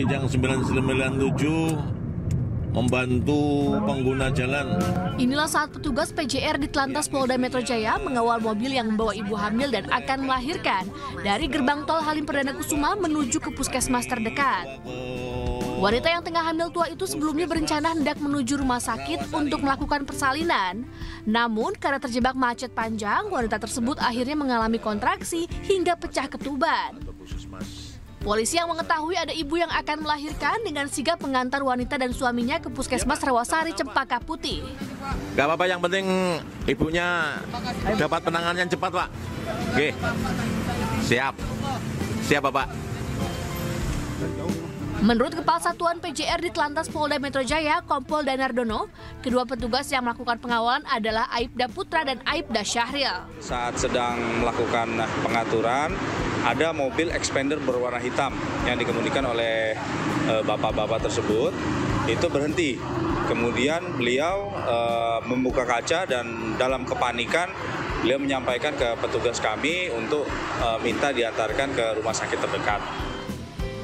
Kijang 997 membantu pengguna jalan. Inilah saat petugas PJR di Telantas Polda Metro Jaya mengawal mobil yang membawa ibu hamil dan akan melahirkan dari gerbang tol Halim Perdana Kusuma menuju ke puskesmas terdekat. Wanita yang tengah hamil tua itu sebelumnya berencana hendak menuju rumah sakit untuk melakukan persalinan. Namun karena terjebak macet panjang, wanita tersebut akhirnya mengalami kontraksi hingga pecah ketuban. Polisi yang mengetahui ada ibu yang akan melahirkan dengan sigap mengantar wanita dan suaminya ke puskesmas Rawasari Cempaka Putih. Gak apa-apa, yang penting ibunya dapat penanganan yang cepat, Pak. Oke, siap. Siap, Bapak. Menurut Kepala Satuan PJR di Telantas Polda Metro Jaya, Kompol Danardono, kedua petugas yang melakukan pengawalan adalah Aibda Putra dan Aibda Syahril. Saat sedang melakukan pengaturan, ada mobil expander berwarna hitam yang dikemudikan oleh bapak-bapak tersebut, itu berhenti. Kemudian beliau membuka kaca dan dalam kepanikan beliau menyampaikan ke petugas kami untuk minta diantarkan ke rumah sakit terdekat.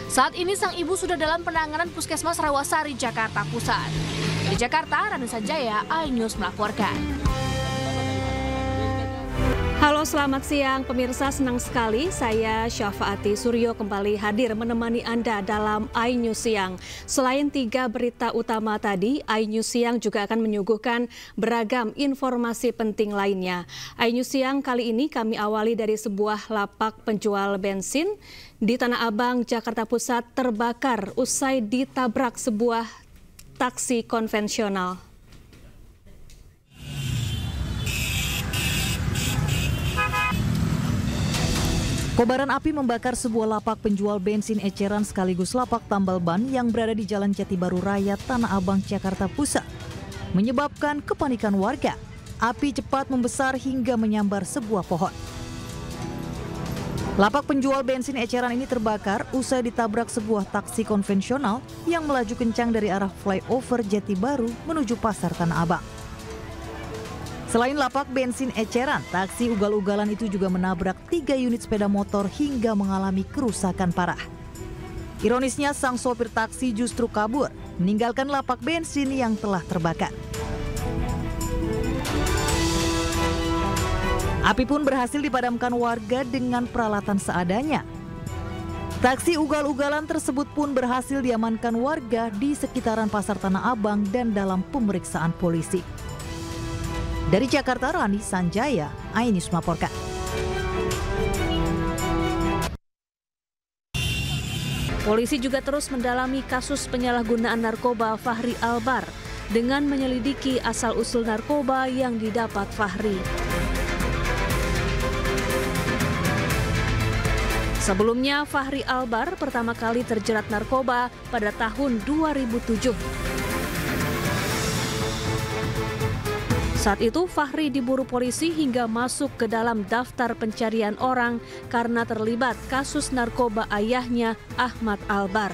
Saat ini sang ibu sudah dalam penanganan Puskesmas Rawasari, Jakarta Pusat. Di Jakarta, Rani Sanjaya, iNews melaporkan. Halo, selamat siang pemirsa, senang sekali saya Syafaati Suryo kembali hadir menemani Anda dalam iNews Siang. Selain 3 berita utama tadi, iNews Siang juga akan menyuguhkan beragam informasi penting lainnya. iNews Siang kali ini kami awali dari sebuah lapak penjual bensin di Tanah Abang, Jakarta Pusat terbakar usai ditabrak sebuah taksi konvensional. Kobaran api membakar sebuah lapak penjual bensin eceran sekaligus lapak tambal ban yang berada di Jalan Jati Baru Raya, Tanah Abang, Jakarta Pusat. Menyebabkan kepanikan warga, api cepat membesar hingga menyambar sebuah pohon. Lapak penjual bensin eceran ini terbakar usai ditabrak sebuah taksi konvensional yang melaju kencang dari arah flyover Jati Baru menuju Pasar Tanah Abang. Selain lapak bensin eceran, taksi ugal-ugalan itu juga menabrak 3 unit sepeda motor hingga mengalami kerusakan parah. Ironisnya, sang sopir taksi justru kabur, meninggalkan lapak bensin yang telah terbakar. Api pun berhasil dipadamkan warga dengan peralatan seadanya. Taksi ugal-ugalan tersebut pun berhasil diamankan warga di sekitaran Pasar Tanah Abang dan dalam pemeriksaan polisi. Dari Jakarta, Rani Sanjaya, iNews melaporkan. Polisi juga terus mendalami kasus penyalahgunaan narkoba Fahri Albar dengan menyelidiki asal-usul narkoba yang didapat Fahri. Sebelumnya, Fahri Albar pertama kali terjerat narkoba pada tahun 2007. Saat itu Fahri diburu polisi hingga masuk ke dalam daftar pencarian orang karena terlibat kasus narkoba ayahnya Ahmad Albar.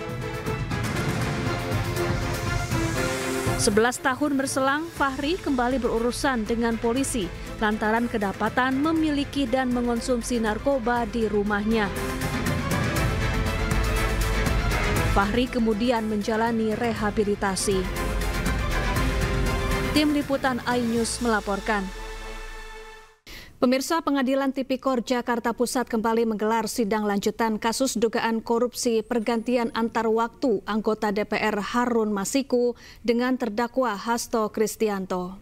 11 tahun berselang, Fahri kembali berurusan dengan polisi lantaran kedapatan memiliki dan mengonsumsi narkoba di rumahnya. Fahri kemudian menjalani rehabilitasi. Tim Liputan iNews melaporkan. Pemirsa, Pengadilan Tipikor Jakarta Pusat kembali menggelar sidang lanjutan kasus dugaan korupsi pergantian antar waktu anggota DPR Harun Masiku dengan terdakwa Hasto Kristianto.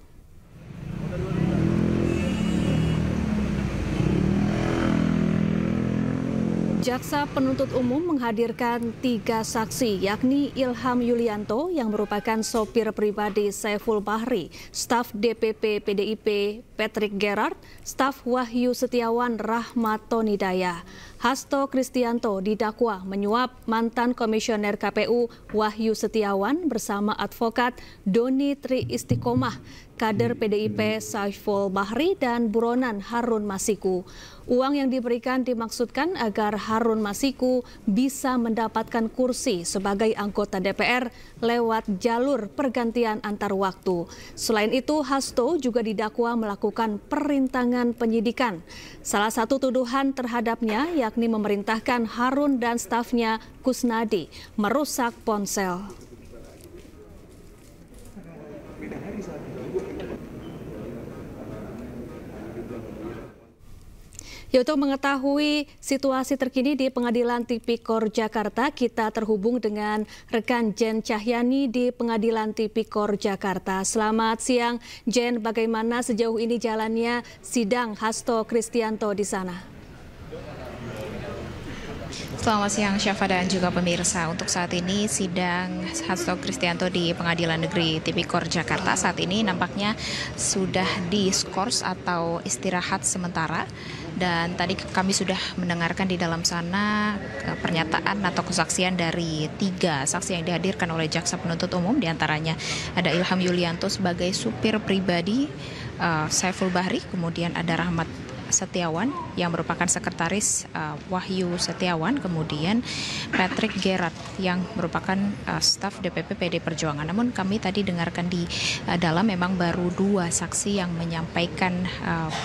Jaksa penuntut umum menghadirkan 3 saksi, yakni Ilham Yulianto yang merupakan sopir pribadi Saiful Bahri, staf DPP PDIP Patrick Gerard, staf Wahyu Setiawan Rahmat Tonidaya. Hasto Kristianto didakwa menyuap mantan komisioner KPU Wahyu Setiawan bersama advokat Doni Tri Istiqomah, kader PDIP Saiful Bahri dan buronan Harun Masiku. Uang yang diberikan dimaksudkan agar Harun Masiku bisa mendapatkan kursi sebagai anggota DPR lewat jalur pergantian antar waktu. Selain itu, Hasto juga didakwa melakukan perintangan penyidikan. Salah satu tuduhan terhadapnya yakni yakni memerintahkan Harun dan stafnya Kusnadi merusak ponsel. Ya, untuk mengetahui situasi terkini di Pengadilan Tipikor Jakarta, kita terhubung dengan rekan Jen Cahyani di Pengadilan Tipikor Jakarta. Selamat siang, Jen. Bagaimana sejauh ini jalannya sidang Hasto Kristianto di sana? Selamat siang Syafa dan juga pemirsa. Untuk saat ini sidang Hasto Kristianto di Pengadilan Negeri Tipikor Jakarta saat ini nampaknya sudah diskors atau istirahat sementara. Dan tadi kami sudah mendengarkan di dalam sana pernyataan atau kesaksian dari 3 saksi yang dihadirkan oleh jaksa penuntut umum. Di antaranya ada Ilham Yulianto sebagai supir pribadi Saiful Bahri, kemudian ada Rahmat Setiawan yang merupakan sekretaris Wahyu Setiawan, kemudian Patrick Gerard yang merupakan staf DPP PD Perjuangan. Namun kami tadi dengarkan di dalam memang baru 2 saksi yang menyampaikan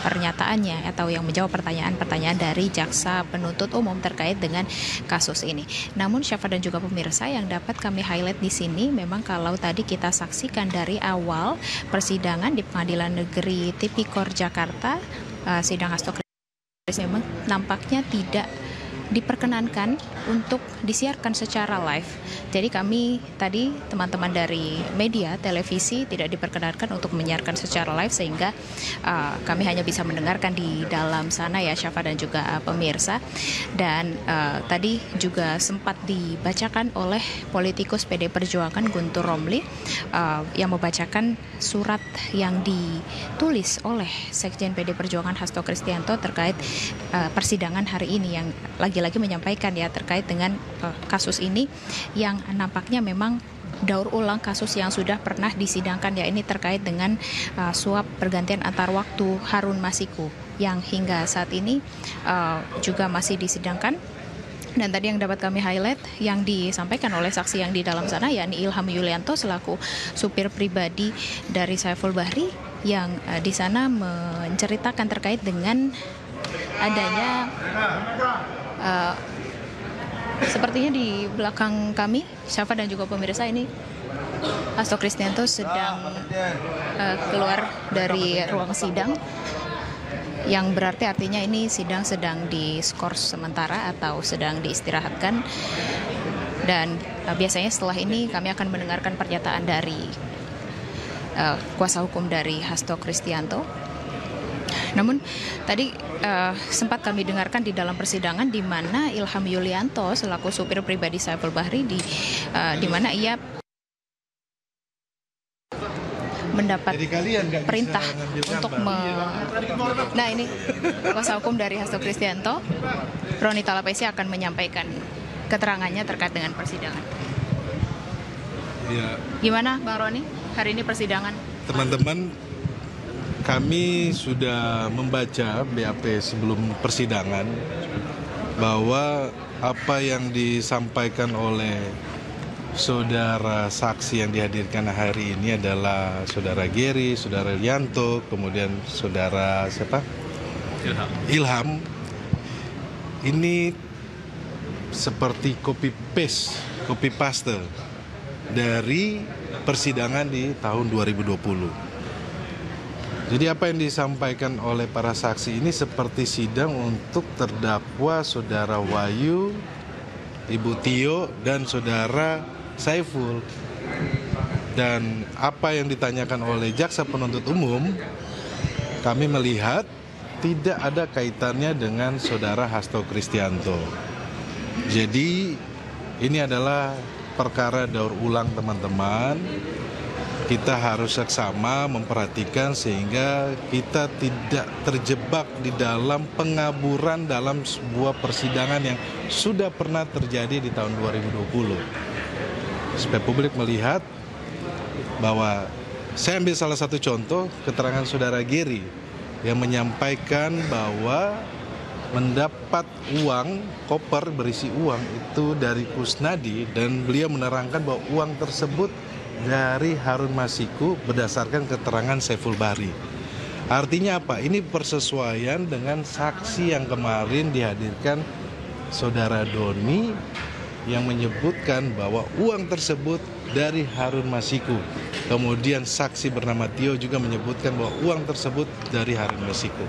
pernyataannya atau yang menjawab pertanyaan-pertanyaan dari jaksa penuntut umum terkait dengan kasus ini. Namun Syafa dan juga pemirsa, yang dapat kami highlight di sini memang kalau tadi kita saksikan dari awal persidangan di Pengadilan Negeri Tipikor Jakarta, sidang Hasto Kristianto memang nampaknya tidak diperkenankan untuk disiarkan secara live. Jadi kami tadi teman-teman dari media televisi tidak diperkenankan untuk menyiarkan secara live, sehingga kami hanya bisa mendengarkan di dalam sana ya Syafa dan juga pemirsa. Dan tadi juga sempat dibacakan oleh politikus PD Perjuangan Guntur Romli yang membacakan surat yang ditulis oleh Sekjen PD Perjuangan Hasto Kristianto terkait persidangan hari ini, yang lagi-lagi menyampaikan ya terkait dengan kasus ini yang nampaknya memang daur ulang kasus yang sudah pernah disidangkan, ya ini terkait dengan suap pergantian antar waktu Harun Masiku yang hingga saat ini juga masih disidangkan. Dan tadi yang dapat kami highlight yang disampaikan oleh saksi yang di dalam sana, yakni Ilham Yulianto selaku supir pribadi dari Saiful Bahri, yang di sana menceritakan terkait dengan adanya sepertinya di belakang kami, Syafa dan juga pemirsa, ini Hasto Kristianto sedang keluar dari ruang sidang, yang berarti artinya ini sidang sedang diskors sementara atau sedang diistirahatkan. Dan biasanya setelah ini kami akan mendengarkan pernyataan dari kuasa hukum dari Hasto Kristianto. Namun tadi sempat kami dengarkan di dalam persidangan di mana Ilham Yulianto selaku supir pribadi Saiful Bahri di mana ia mendapat perintah untuk Nah, ini kuasa hukum dari Hasto Kristianto, Roni Talapesi, akan menyampaikan keterangannya terkait dengan persidangan. Ya. Gimana Bang Roni hari ini persidangan? Teman-teman, kami sudah membaca BAP sebelum persidangan bahwa apa yang disampaikan oleh saudara saksi yang dihadirkan hari ini adalah saudara Geri, saudara Yanto, kemudian saudara siapa? Ilham. Ini seperti copy paste dari persidangan di tahun 2020. Jadi apa yang disampaikan oleh para saksi ini seperti sidang untuk terdakwa saudara Wahyu, Ibu Tio, dan saudara Saiful. Dan apa yang ditanyakan oleh jaksa penuntut umum, kami melihat tidak ada kaitannya dengan saudara Hasto Kristianto. Jadi ini adalah perkara daur ulang, teman-teman. Kita harus seksama memperhatikan sehingga kita tidak terjebak di dalam pengaburan dalam sebuah persidangan yang sudah pernah terjadi di tahun 2020. Supaya publik melihat bahwa saya ambil salah satu contoh keterangan saudara Geri yang menyampaikan bahwa mendapat uang, koper berisi uang itu dari Kusnadi, dan beliau menerangkan bahwa uang tersebut dari Harun Masiku berdasarkan keterangan Saiful Bahri. Artinya apa? Ini persesuaian dengan saksi yang kemarin dihadirkan saudara Doni yang menyebutkan bahwa uang tersebut dari Harun Masiku. Kemudian saksi bernama Tio juga menyebutkan bahwa uang tersebut dari Harun Masiku.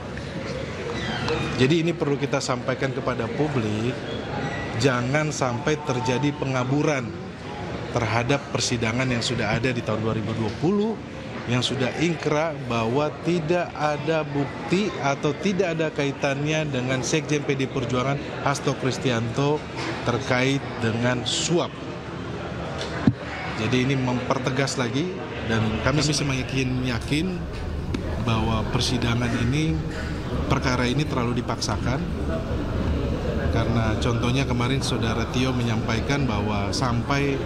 Jadi ini perlu kita sampaikan kepada publik, jangan sampai terjadi pengaburan terhadap persidangan yang sudah ada di tahun 2020 yang sudah ingkrah bahwa tidak ada bukti atau tidak ada kaitannya dengan Sekjen PD Perjuangan Hasto Kristianto terkait dengan suap. Jadi ini mempertegas lagi dan kami semakin yakin bahwa persidangan ini, perkara ini terlalu dipaksakan. Karena contohnya kemarin saudara Tio menyampaikan bahwa sampai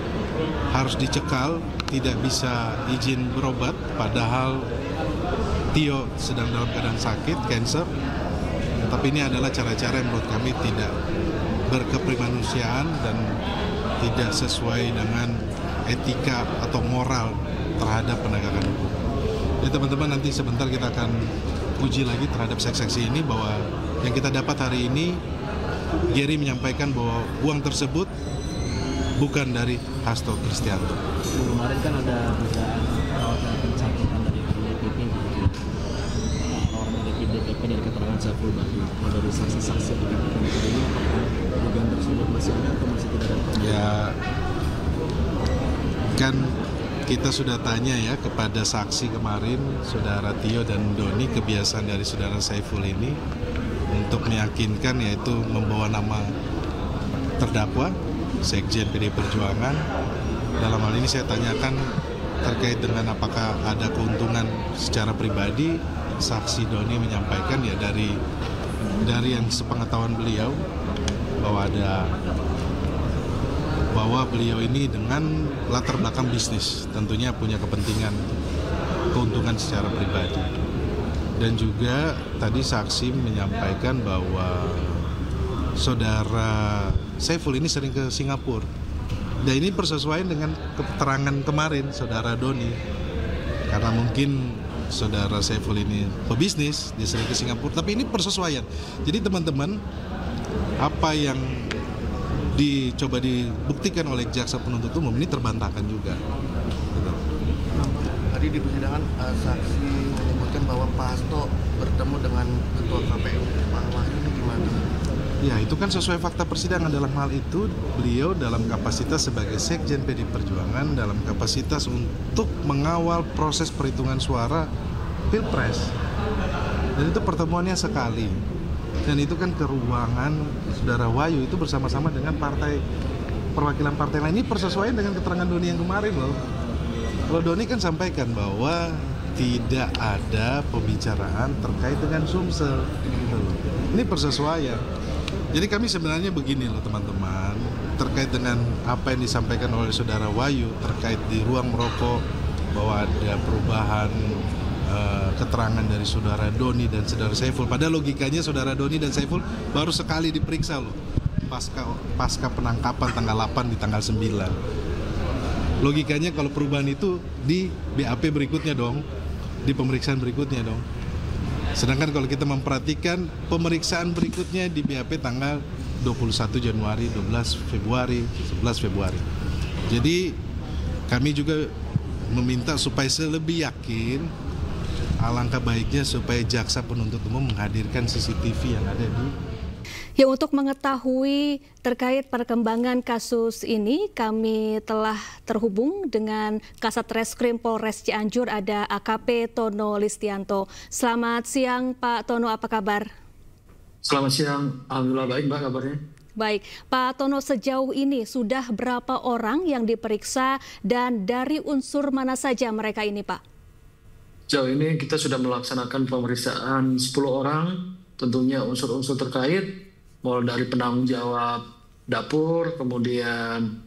harus dicekal, tidak bisa izin berobat, padahal Tio sedang dalam keadaan sakit, cancer. Tapi ini adalah cara-cara yang menurut kami tidak berkeprimanusiaan dan tidak sesuai dengan etika atau moral terhadap penegakan hukum. Jadi teman-teman, nanti sebentar kita akan uji lagi terhadap saksi-saksi ini bahwa yang kita dapat hari ini, Geri menyampaikan bahwa uang tersebut bukan dari Hasto Kristianto. Kemarin kan ada dugaan perawatan pencabutan dari DPP, orang dari DPP dari keterangan Saiful Bahri, dari saksi-saksi ini, apakah dugaan tersebut masih ada atau masih tidak ada? Ya, kan kita sudah tanya ya kepada saksi kemarin, saudara Tio dan Doni, kebiasaan dari saudara Saiful ini untuk meyakinkan, yaitu membawa nama terdakwa Sekjen PD Perjuangan. Dalam hal ini saya tanyakan terkait dengan apakah ada keuntungan secara pribadi. Saksi Doni menyampaikan ya dari yang sepengetahuan beliau bahwa beliau ini dengan latar belakang bisnis tentunya punya kepentingan keuntungan secara pribadi. Dan juga tadi saksi menyampaikan bahwa saudara Saiful ini sering ke Singapura. Dan ini persesuaian dengan keterangan kemarin saudara Doni. Karena mungkin saudara Saiful ini pebisnis, dia sering ke Singapura. Tapi ini persesuaian. Jadi teman-teman, apa yang dicoba dibuktikan oleh jaksa penuntut umum ini terbantahkan juga. Tadi di persidangan saksi menyebutkan bahwa Pak Hasto bertemu dengan Ketua KPU Pak Wahyu, ini gimana? Ya, itu kan sesuai fakta persidangan. Dalam hal itu beliau dalam kapasitas sebagai Sekjen PD Perjuangan, dalam kapasitas untuk mengawal proses perhitungan suara Pilpres. Dan itu pertemuannya sekali. Dan itu kan ke ruangan saudara Wahyu itu bersama-sama dengan perwakilan partai lain. Ini persesuaian dengan keterangan Doni yang kemarin loh. Kalau Doni kan sampaikan bahwa tidak ada pembicaraan terkait dengan Sumsel. Ini persesuaian. Jadi kami sebenarnya begini loh teman-teman, terkait dengan apa yang disampaikan oleh saudara Wahyu terkait di ruang merokok bahwa ada perubahan keterangan dari saudara Doni dan saudara Saiful. Pada logikanya saudara Doni dan Saiful baru sekali diperiksa loh pasca penangkapan tanggal 8 di tanggal 9. Logikanya kalau perubahan itu di BAP berikutnya dong, di pemeriksaan berikutnya dong. Sedangkan kalau kita memperhatikan pemeriksaan berikutnya di BAP tanggal 21 Januari, 12 Februari, 11 Februari. Jadi kami juga meminta supaya lebih yakin, alangkah baiknya supaya jaksa penuntut umum menghadirkan CCTV yang ada di. Ya, untuk mengetahui terkait perkembangan kasus ini, kami telah terhubung dengan Kasat Reskrim Polres Cianjur, ada AKP Tono Listianto. Selamat siang Pak Tono, apa kabar? Selamat siang, alhamdulillah baik Mbak kabarnya. Baik, Pak Tono, sejauh ini sudah berapa orang yang diperiksa dan dari unsur mana saja mereka ini Pak? Sejauh ini kita sudah melaksanakan pemeriksaan 10 orang, tentunya unsur-unsur terkait, mulai dari penanggung jawab dapur, kemudian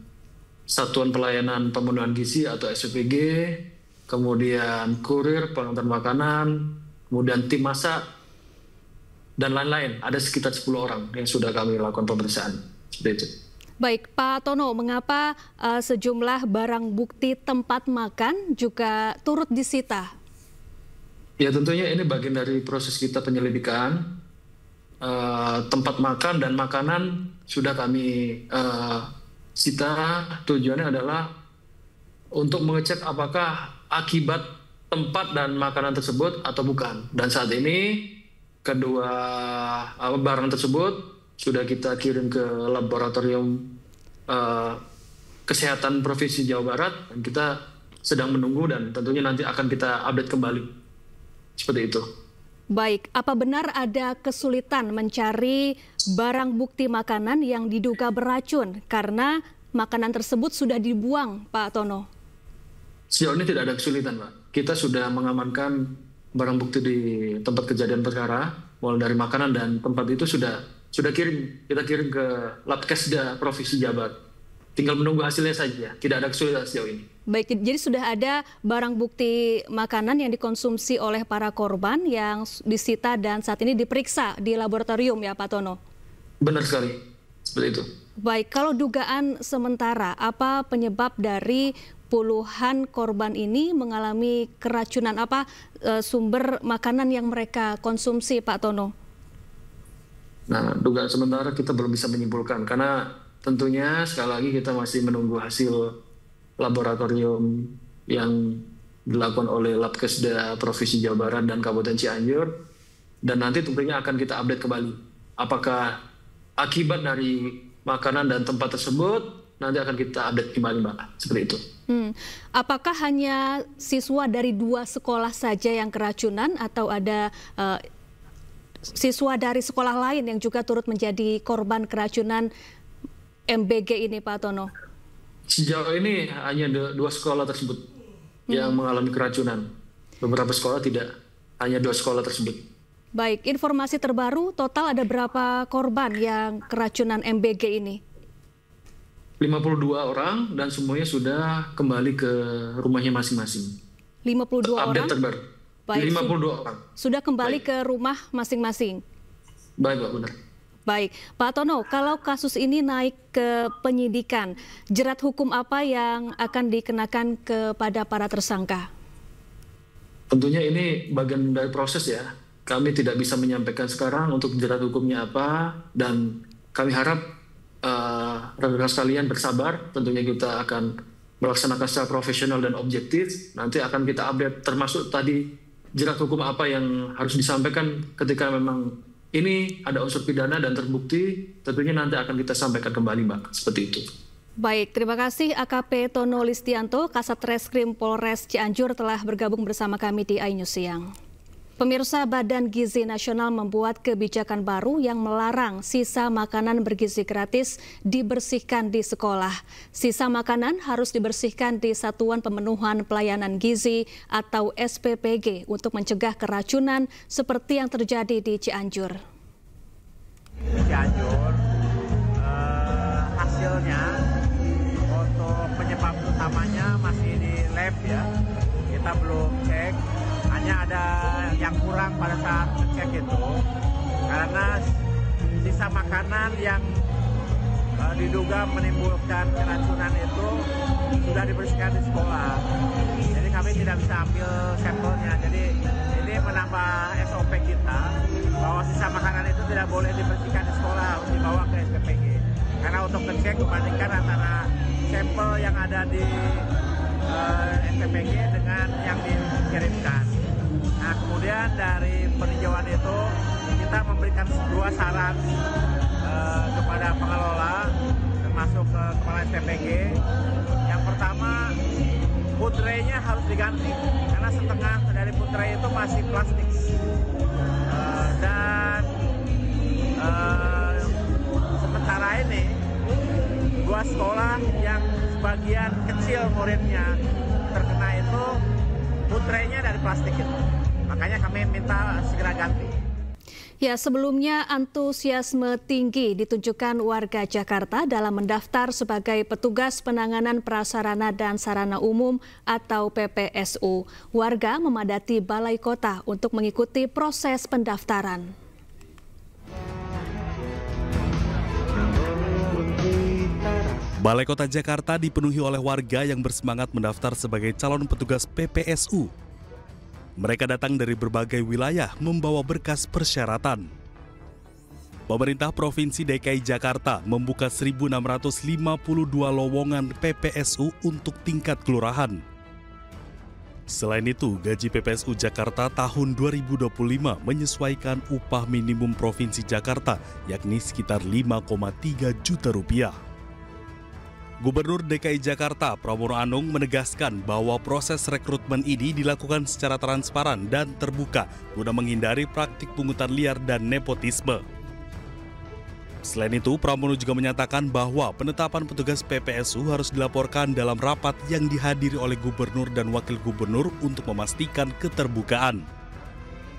Satuan Pelayanan Pemenuhan Gizi atau SPPG, kemudian kurir, pengantar makanan, kemudian tim masak, dan lain-lain. Ada sekitar 10 orang yang sudah kami lakukan pemeriksaan. Seperti itu. Baik, Pak Tono, mengapa sejumlah barang bukti tempat makan juga turut disita? Ya tentunya ini bagian dari proses kita penyelidikan. tempat makan dan makanan sudah kami sita. Tujuannya adalah untuk mengecek apakah akibat tempat dan makanan tersebut atau bukan. Dan saat ini kedua barang tersebut sudah kita kirim ke laboratorium kesehatan Provinsi Jawa Barat, dan kita sedang menunggu dan tentunya nanti akan kita update kembali. Seperti itu. Baik, apa benar ada kesulitan mencari barang bukti makanan yang diduga beracun karena makanan tersebut sudah dibuang, Pak Tono? Sejauh ini tidak ada kesulitan, Pak. Kita sudah mengamankan barang bukti di tempat kejadian perkara, mulai dari makanan dan tempat itu sudah kita kirim ke Labkesda Provinsi Jawa Barat. Tinggal menunggu hasilnya saja, tidak ada kesulitan sejauh ini. Baik, jadi sudah ada barang bukti makanan yang dikonsumsi oleh para korban yang disita dan saat ini diperiksa di laboratorium ya Pak Tono? Benar sekali, seperti itu. Baik, kalau dugaan sementara, apa penyebab dari puluhan korban ini mengalami keracunan? Apa sumber makanan yang mereka konsumsi Pak Tono? Nah, dugaan sementara kita belum bisa menyimpulkan karena tentunya sekali lagi kita masih menunggu hasil laboratorium yang dilakukan oleh Labkesda Provinsi Jawa Barat dan Kabupaten Cianjur, dan nanti tentunya akan kita update kembali apakah akibat dari makanan dan tempat tersebut, nanti akan kita update kembali Mbak, seperti itu. Apakah hanya siswa dari 2 sekolah saja yang keracunan atau ada siswa dari sekolah lain yang juga turut menjadi korban keracunan MBG ini Pak Tono? Sejauh ini hanya 2 sekolah tersebut yang mengalami keracunan. Beberapa sekolah tidak, hanya 2 sekolah tersebut. Baik, informasi terbaru total ada berapa korban yang keracunan MBG ini? 52 orang dan semuanya sudah kembali ke rumahnya masing-masing. 52 orang? Update terbaru. Baik, 52 orang. Sudah kembali ke rumah masing-masing? Baik, Pak, benar. Baik, Pak Tono, kalau kasus ini naik ke penyidikan, jerat hukum apa yang akan dikenakan kepada para tersangka? Tentunya ini bagian dari proses ya. Kami tidak bisa menyampaikan sekarang untuk jerat hukumnya apa, dan kami harap rekan-rekan sekalian bersabar. Tentunya kita akan melaksanakan secara profesional dan objektif. Nanti akan kita update termasuk tadi jerat hukum apa yang harus disampaikan ketika memang ini ada unsur pidana dan terbukti, tentunya nanti akan kita sampaikan kembali, Mbak. Seperti itu. Baik, terima kasih AKP Tono Listianto, Kasat Reskrim Polres Cianjur telah bergabung bersama kami di iNews Siang. Pemirsa, Badan Gizi Nasional membuat kebijakan baru yang melarang sisa makanan bergizi gratis dibersihkan di sekolah. Sisa makanan harus dibersihkan di Satuan Pemenuhan Pelayanan Gizi atau SPPG untuk mencegah keracunan seperti yang terjadi di Cianjur. Hasilnya untuk penyebab utamanya masih di lab ya. Kita belum cek. Hanya ada yang kurang pada saat ngecek itu karena sisa makanan yang diduga menimbulkan keracunan itu sudah dibersihkan di sekolah. Jadi kami tidak bisa ambil sampelnya. Jadi ini menambah SOP kita bahwa sisa makanan itu tidak boleh dibersihkan di sekolah, harus dibawa ke SPPG. Karena untuk ngecek membandingkan antara sampel yang ada di SPPG dengan yang dikirimkan. Nah, kemudian dari peninjauan itu kita memberikan 2 saran kepada pengelola, termasuk ke kepala SPPG. Yang pertama, food tray-nya harus diganti karena setengah dari food tray itu masih plastik. Dan sementara ini 2 sekolah yang sebagian kecil muridnya terkena itu food tray-nya dari plastik itu. Makanya kami minta segera ganti. Ya, sebelumnya antusiasme tinggi ditunjukkan warga Jakarta dalam mendaftar sebagai petugas penanganan prasarana dan sarana umum atau PPSU. Warga memadati Balai Kota untuk mengikuti proses pendaftaran. Balai Kota Jakarta dipenuhi oleh warga yang bersemangat mendaftar sebagai calon petugas PPSU. Mereka datang dari berbagai wilayah membawa berkas persyaratan. Pemerintah Provinsi DKI Jakarta membuka 1.652 lowongan PPSU untuk tingkat kelurahan. Selain itu, gaji PPSU Jakarta tahun 2025 menyesuaikan upah minimum Provinsi Jakarta, yakni sekitar 5,3 juta rupiah. Gubernur DKI Jakarta Pramono Anung menegaskan bahwa proses rekrutmen ini dilakukan secara transparan dan terbuka guna menghindari praktik pungutan liar dan nepotisme. Selain itu, Pramono juga menyatakan bahwa penetapan petugas PPSU harus dilaporkan dalam rapat yang dihadiri oleh gubernur dan wakil gubernur untuk memastikan keterbukaan.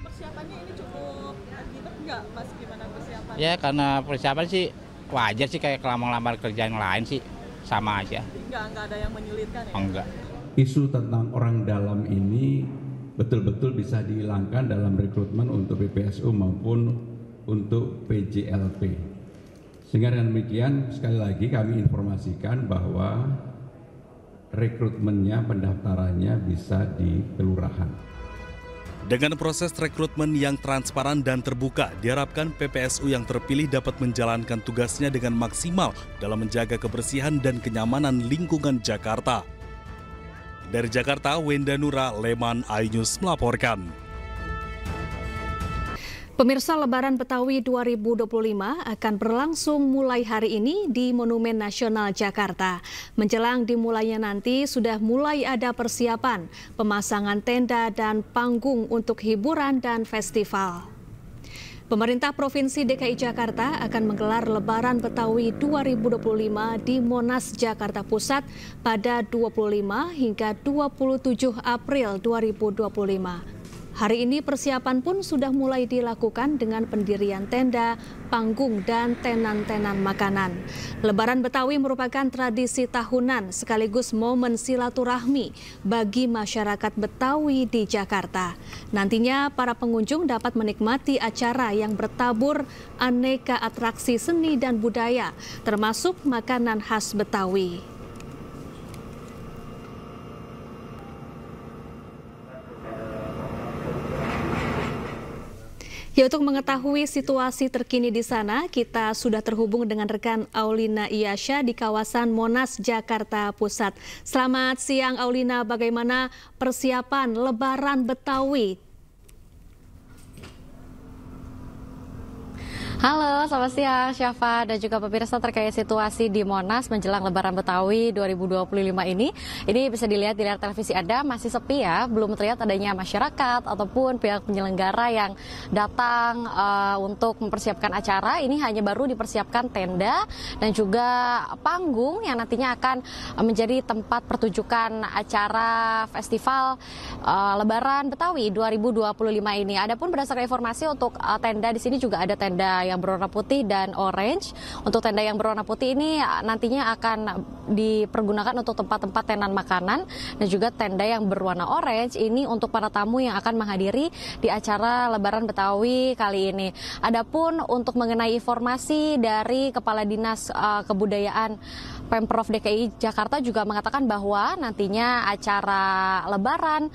Persiapannya ini cukup ribet nggak, Mas? Gimana persiapan? Ya, karena persiapan sih wajar sih, kayak lamar-lamar kerjaan lain sih, sama aja. Nggak ada yang menyulitkan ya? Enggak. Isu tentang orang dalam ini betul-betul bisa dihilangkan dalam rekrutmen untuk PPSU maupun untuk PJLP. Sehingga dengan demikian, sekali lagi kami informasikan bahwa rekrutmennya, pendaftarannya bisa di kelurahan. Dengan proses rekrutmen yang transparan dan terbuka, diharapkan PPSU yang terpilih dapat menjalankan tugasnya dengan maksimal dalam menjaga kebersihan dan kenyamanan lingkungan Jakarta. Dari Jakarta, Wenda Nura, Leman iNews melaporkan. Pemirsa, Lebaran Betawi 2025 akan berlangsung mulai hari ini di Monumen Nasional Jakarta. Menjelang dimulainya nanti sudah mulai ada persiapan, pemasangan tenda dan panggung untuk hiburan dan festival. Pemerintah Provinsi DKI Jakarta akan menggelar Lebaran Betawi 2025 di Monas, Jakarta Pusat pada 25 hingga 27 April 2025. Hari ini persiapan pun sudah mulai dilakukan dengan pendirian tenda, panggung, dan tenan-tenan makanan. Lebaran Betawi merupakan tradisi tahunan sekaligus momen silaturahmi bagi masyarakat Betawi di Jakarta. Nantinya para pengunjung dapat menikmati acara yang bertabur aneka atraksi seni dan budaya, termasuk makanan khas Betawi. Ya, untuk mengetahui situasi terkini di sana, kita sudah terhubung dengan rekan Aulina Iyasha di kawasan Monas, Jakarta Pusat. Selamat siang, Aulina. Bagaimana persiapan Lebaran Betawi? Halo, selamat siang Syafa dan juga pemirsa. Terkait situasi di Monas menjelang Lebaran Betawi 2025 ini bisa dilihat di layar televisi Anda masih sepi ya, belum terlihat adanya masyarakat ataupun pihak penyelenggara yang datang untuk mempersiapkan acara. Ini hanya baru dipersiapkan tenda dan juga panggung yang nantinya akan menjadi tempat pertunjukan acara festival Lebaran Betawi 2025 ini. Adapun berdasarkan informasi untuk tenda di sini juga ada tenda yang berwarna putih dan orange. Untuk tenda yang berwarna putih ini nantinya akan dipergunakan untuk tempat-tempat tenan makanan, dan juga tenda yang berwarna orange ini untuk para tamu yang akan menghadiri di acara Lebaran Betawi kali ini. Adapun untuk mengenai informasi dari Kepala Dinas Kebudayaan Pemprov DKI Jakarta juga mengatakan bahwa nantinya acara Lebaran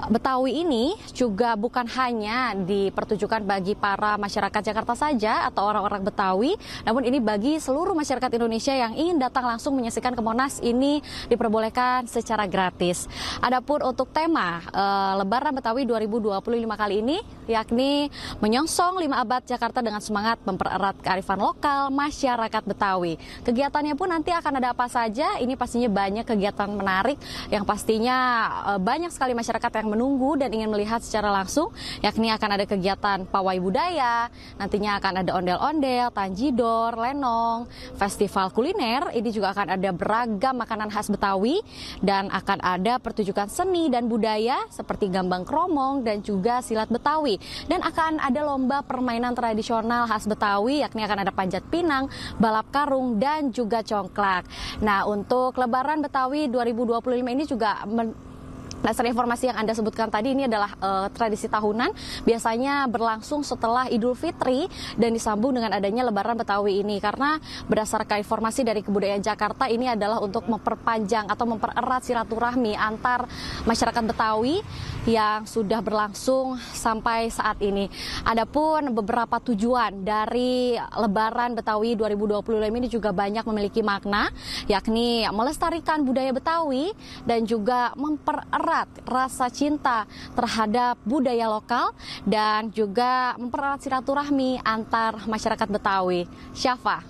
Betawi ini juga bukan hanya dipertunjukkan bagi para masyarakat Jakarta saja atau orang-orang Betawi, namun ini bagi seluruh masyarakat Indonesia yang ingin datang langsung menyaksikan ke Monas ini diperbolehkan secara gratis. Adapun untuk tema Lebaran Betawi 2025 kali ini yakni menyongsong 5 abad Jakarta dengan semangat mempererat kearifan lokal masyarakat Betawi. Kegiatannya pun nanti akan ada apa saja? Ini pastinya banyak kegiatan menarik yang pastinya banyak sekali masyarakat yang menunggu dan ingin melihat secara langsung, yakni akan ada kegiatan pawai budaya, nantinya akan ada ondel-ondel, tanjidor, lenong, festival kuliner, ini juga akan ada beragam makanan khas Betawi, dan akan ada pertunjukan seni dan budaya seperti gambang kromong dan juga silat Betawi, dan akan ada lomba permainan tradisional khas Betawi, yakni akan ada panjat pinang, balap karung, dan juga congklak. Nah, untuk Lebaran Betawi 2025 ini juga Dasar informasi yang Anda sebutkan tadi ini adalah tradisi tahunan, biasanya berlangsung setelah Idul Fitri dan disambung dengan adanya Lebaran Betawi ini. Karena berdasarkan informasi dari Kebudayaan Jakarta, ini adalah untuk memperpanjang atau mempererat silaturahmi antar masyarakat Betawi yang sudah berlangsung sampai saat ini. Adapun beberapa tujuan dari Lebaran Betawi 2025 ini juga banyak memiliki makna, yakni melestarikan budaya Betawi dan juga mempererat rasa cinta terhadap budaya lokal dan juga mempererat silaturahmi antar masyarakat Betawi. Syafa.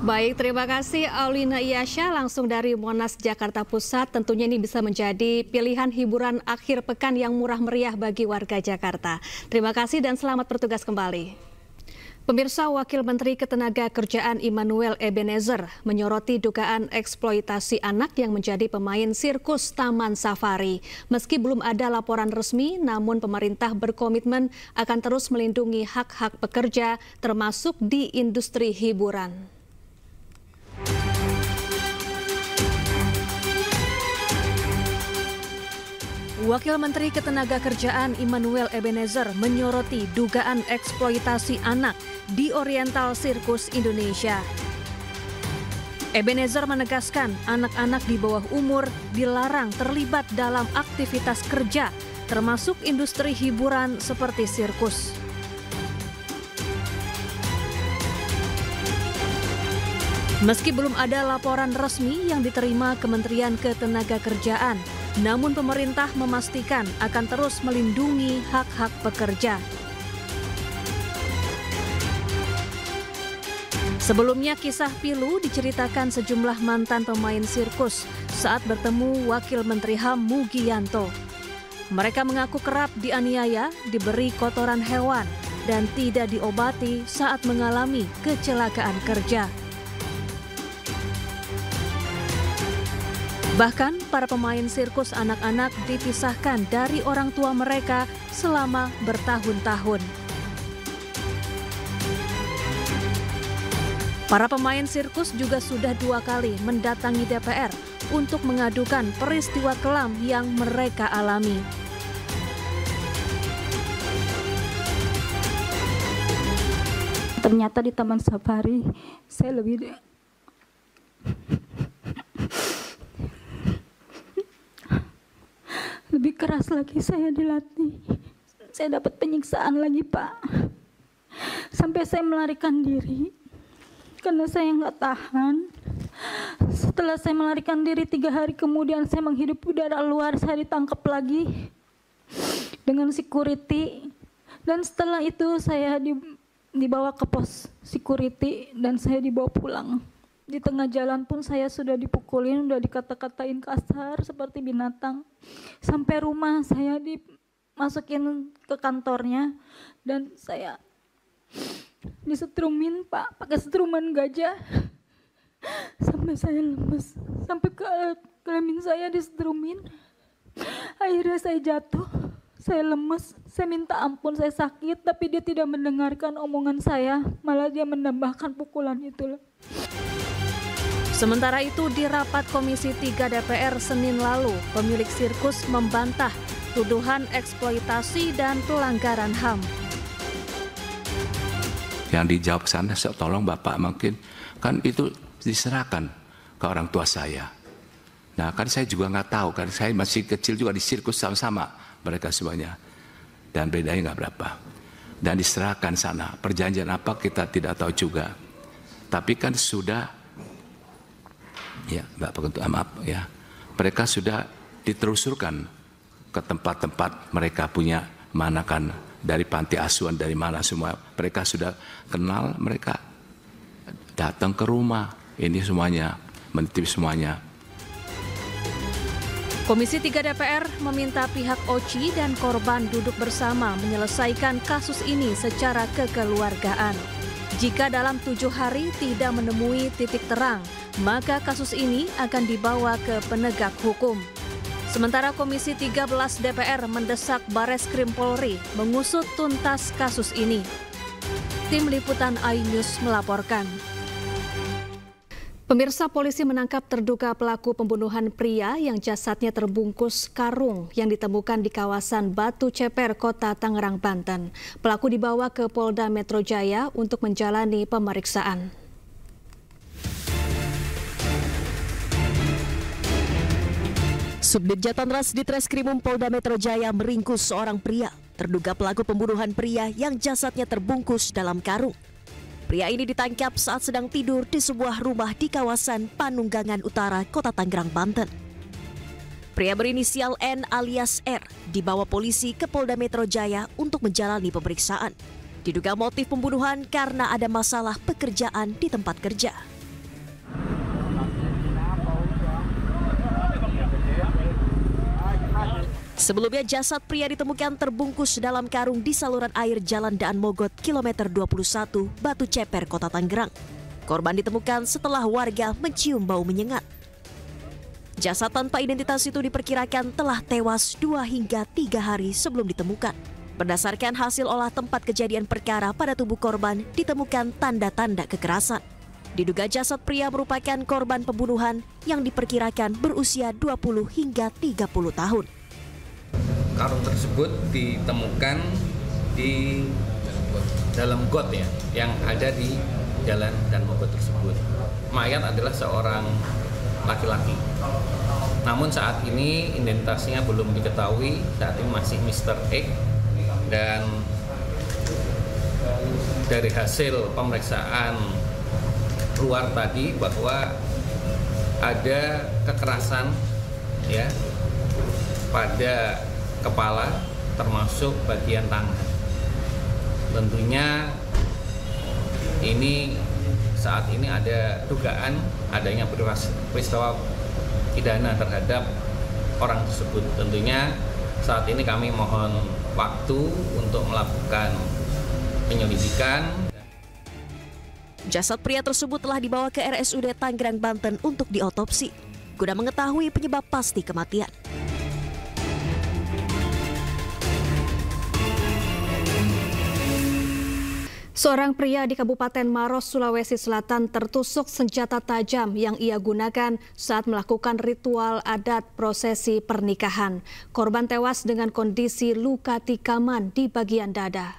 Baik, terima kasih Aulina Iyasha langsung dari Monas, Jakarta Pusat. Tentunya ini bisa menjadi pilihan hiburan akhir pekan yang murah meriah bagi warga Jakarta. Terima kasih dan selamat bertugas kembali. Pemirsa, Wakil Menteri Ketenagakerjaan Immanuel Ebenezer menyoroti dugaan eksploitasi anak yang menjadi pemain sirkus Taman Safari. Meski belum ada laporan resmi, namun pemerintah berkomitmen akan terus melindungi hak-hak pekerja termasuk di industri hiburan. Wakil Menteri Ketenagakerjaan Immanuel Ebenezer menyoroti dugaan eksploitasi anak di Oriental Circus Indonesia. Ebenezer menegaskan anak-anak di bawah umur dilarang terlibat dalam aktivitas kerja, termasuk industri hiburan seperti sirkus. Meski belum ada laporan resmi yang diterima Kementerian Ketenagakerjaan, namun pemerintah memastikan akan terus melindungi hak-hak pekerja. Sebelumnya kisah pilu diceritakan sejumlah mantan pemain sirkus saat bertemu Wakil Menteri HAM Mugianto. Mereka mengaku kerap dianiaya, diberi kotoran hewan, dan tidak diobati saat mengalami kecelakaan kerja. Bahkan para pemain sirkus anak-anak dipisahkan dari orang tua mereka selama bertahun-tahun. Para pemain sirkus juga sudah 2 kali mendatangi DPR untuk mengadukan peristiwa kelam yang mereka alami. Ternyata di Taman Safari saya lebih keras lagi, saya dilatih. Saya dapat penyiksaan lagi, Pak. Sampai saya melarikan diri karena saya nggak tahan. Setelah saya melarikan diri 3 hari kemudian saya menghirup udara luar, saya ditangkap lagi dengan security. Dan setelah itu saya dibawa ke pos security dan saya dibawa pulang. Di tengah jalan pun saya sudah dipukulin, sudah dikata-katain kasar seperti binatang. Sampai rumah saya dimasukin ke kantornya dan saya disetrumin, Pak, pakai setruman gajah. Sampai saya lemes, sampai ke kelamin saya disetrumin. Akhirnya saya jatuh, saya lemes, saya minta ampun, saya sakit, tapi dia tidak mendengarkan omongan saya, malah dia menambahkan pukulan itu. Sementara itu di rapat Komisi 3 DPR Senin lalu, pemilik sirkus membantah tuduhan eksploitasi dan pelanggaran HAM. Yang dijawab sana, tolong Bapak mungkin, kan itu diserahkan ke orang tua saya. Nah kan saya juga nggak tahu, kan saya masih kecil juga di sirkus sama-sama mereka semuanya. Dan bedanya nggak berapa. Dan diserahkan sana, perjanjian apa kita tidak tahu juga. Tapi kan sudah, ya maaf ya, mereka sudah ditelusurkan ke tempat-tempat mereka punya, mana kan dari panti asuhan, dari mana semua mereka sudah kenal, mereka datang ke rumah, ini semuanya, menitip semuanya. Komisi 3 DPR meminta pihak OCI dan korban duduk bersama menyelesaikan kasus ini secara kekeluargaan. Jika dalam 7 hari tidak menemui titik terang, maka kasus ini akan dibawa ke penegak hukum. Sementara Komisi 13 DPR mendesak Bareskrim Polri mengusut tuntas kasus ini. Tim Liputan iNews melaporkan. Pemirsa, polisi menangkap terduga pelaku pembunuhan pria yang jasadnya terbungkus karung yang ditemukan di kawasan Batu Ceper, Kota Tangerang, Banten. Pelaku dibawa ke Polda Metro Jaya untuk menjalani pemeriksaan. Subdit Jatanras Ditreskrimum Polda Metro Jaya meringkus seorang pria, terduga pelaku pembunuhan pria yang jasadnya terbungkus dalam karung. Pria ini ditangkap saat sedang tidur di sebuah rumah di kawasan Panunggangan Utara, Kota Tangerang, Banten. Pria berinisial N alias R dibawa polisi ke Polda Metro Jaya untuk menjalani pemeriksaan. Diduga motif pembunuhan karena ada masalah pekerjaan di tempat kerja. Sebelumnya jasad pria ditemukan terbungkus dalam karung di saluran air Jalan Daan Mogot, kilometer 21, Batu Ceper, Kota Tangerang. Korban ditemukan setelah warga mencium bau menyengat. Jasad tanpa identitas itu diperkirakan telah tewas 2 hingga 3 hari sebelum ditemukan. Berdasarkan hasil olah tempat kejadian perkara, pada tubuh korban ditemukan tanda-tanda kekerasan. Diduga jasad pria merupakan korban pembunuhan yang diperkirakan berusia 20 hingga 30 tahun. Karung tersebut ditemukan di dalam got ya, yang ada di Jalan Daan Mogot tersebut. Mayat adalah seorang laki-laki. Namun saat ini identitasnya belum diketahui, saat ini masih Mr. X, dan dari hasil pemeriksaan luar tadi bahwa ada kekerasan ya pada kepala termasuk bagian tangan. Tentunya ini saat ini ada dugaan adanya peristiwa pidana terhadap orang tersebut. Tentunya saat ini kami mohon waktu untuk melakukan penyelidikan. Jasad pria tersebut telah dibawa ke RSUD Tangerang, Banten untuk diotopsi guna mengetahui penyebab pasti kematian. Seorang pria di Kabupaten Maros, Sulawesi Selatan tertusuk senjata tajam yang ia gunakan saat melakukan ritual adat prosesi pernikahan. Korban tewas dengan kondisi luka tikaman di bagian dada.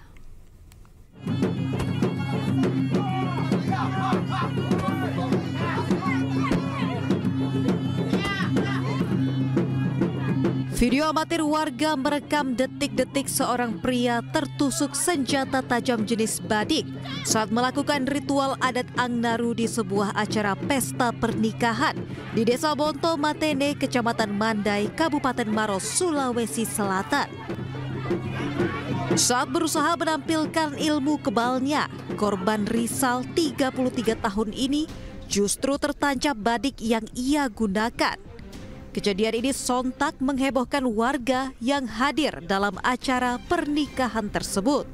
Video amatir warga merekam detik-detik seorang pria tertusuk senjata tajam jenis badik saat melakukan ritual adat Angnaru di sebuah acara pesta pernikahan di Desa Bonto Matene, Kecamatan Mandai, Kabupaten Maros, Sulawesi Selatan. Saat berusaha menampilkan ilmu kebalnya, korban Rizal 33 tahun ini justru tertancap badik yang ia gunakan. Kejadian ini sontak menghebohkan warga yang hadir dalam acara pernikahan tersebut.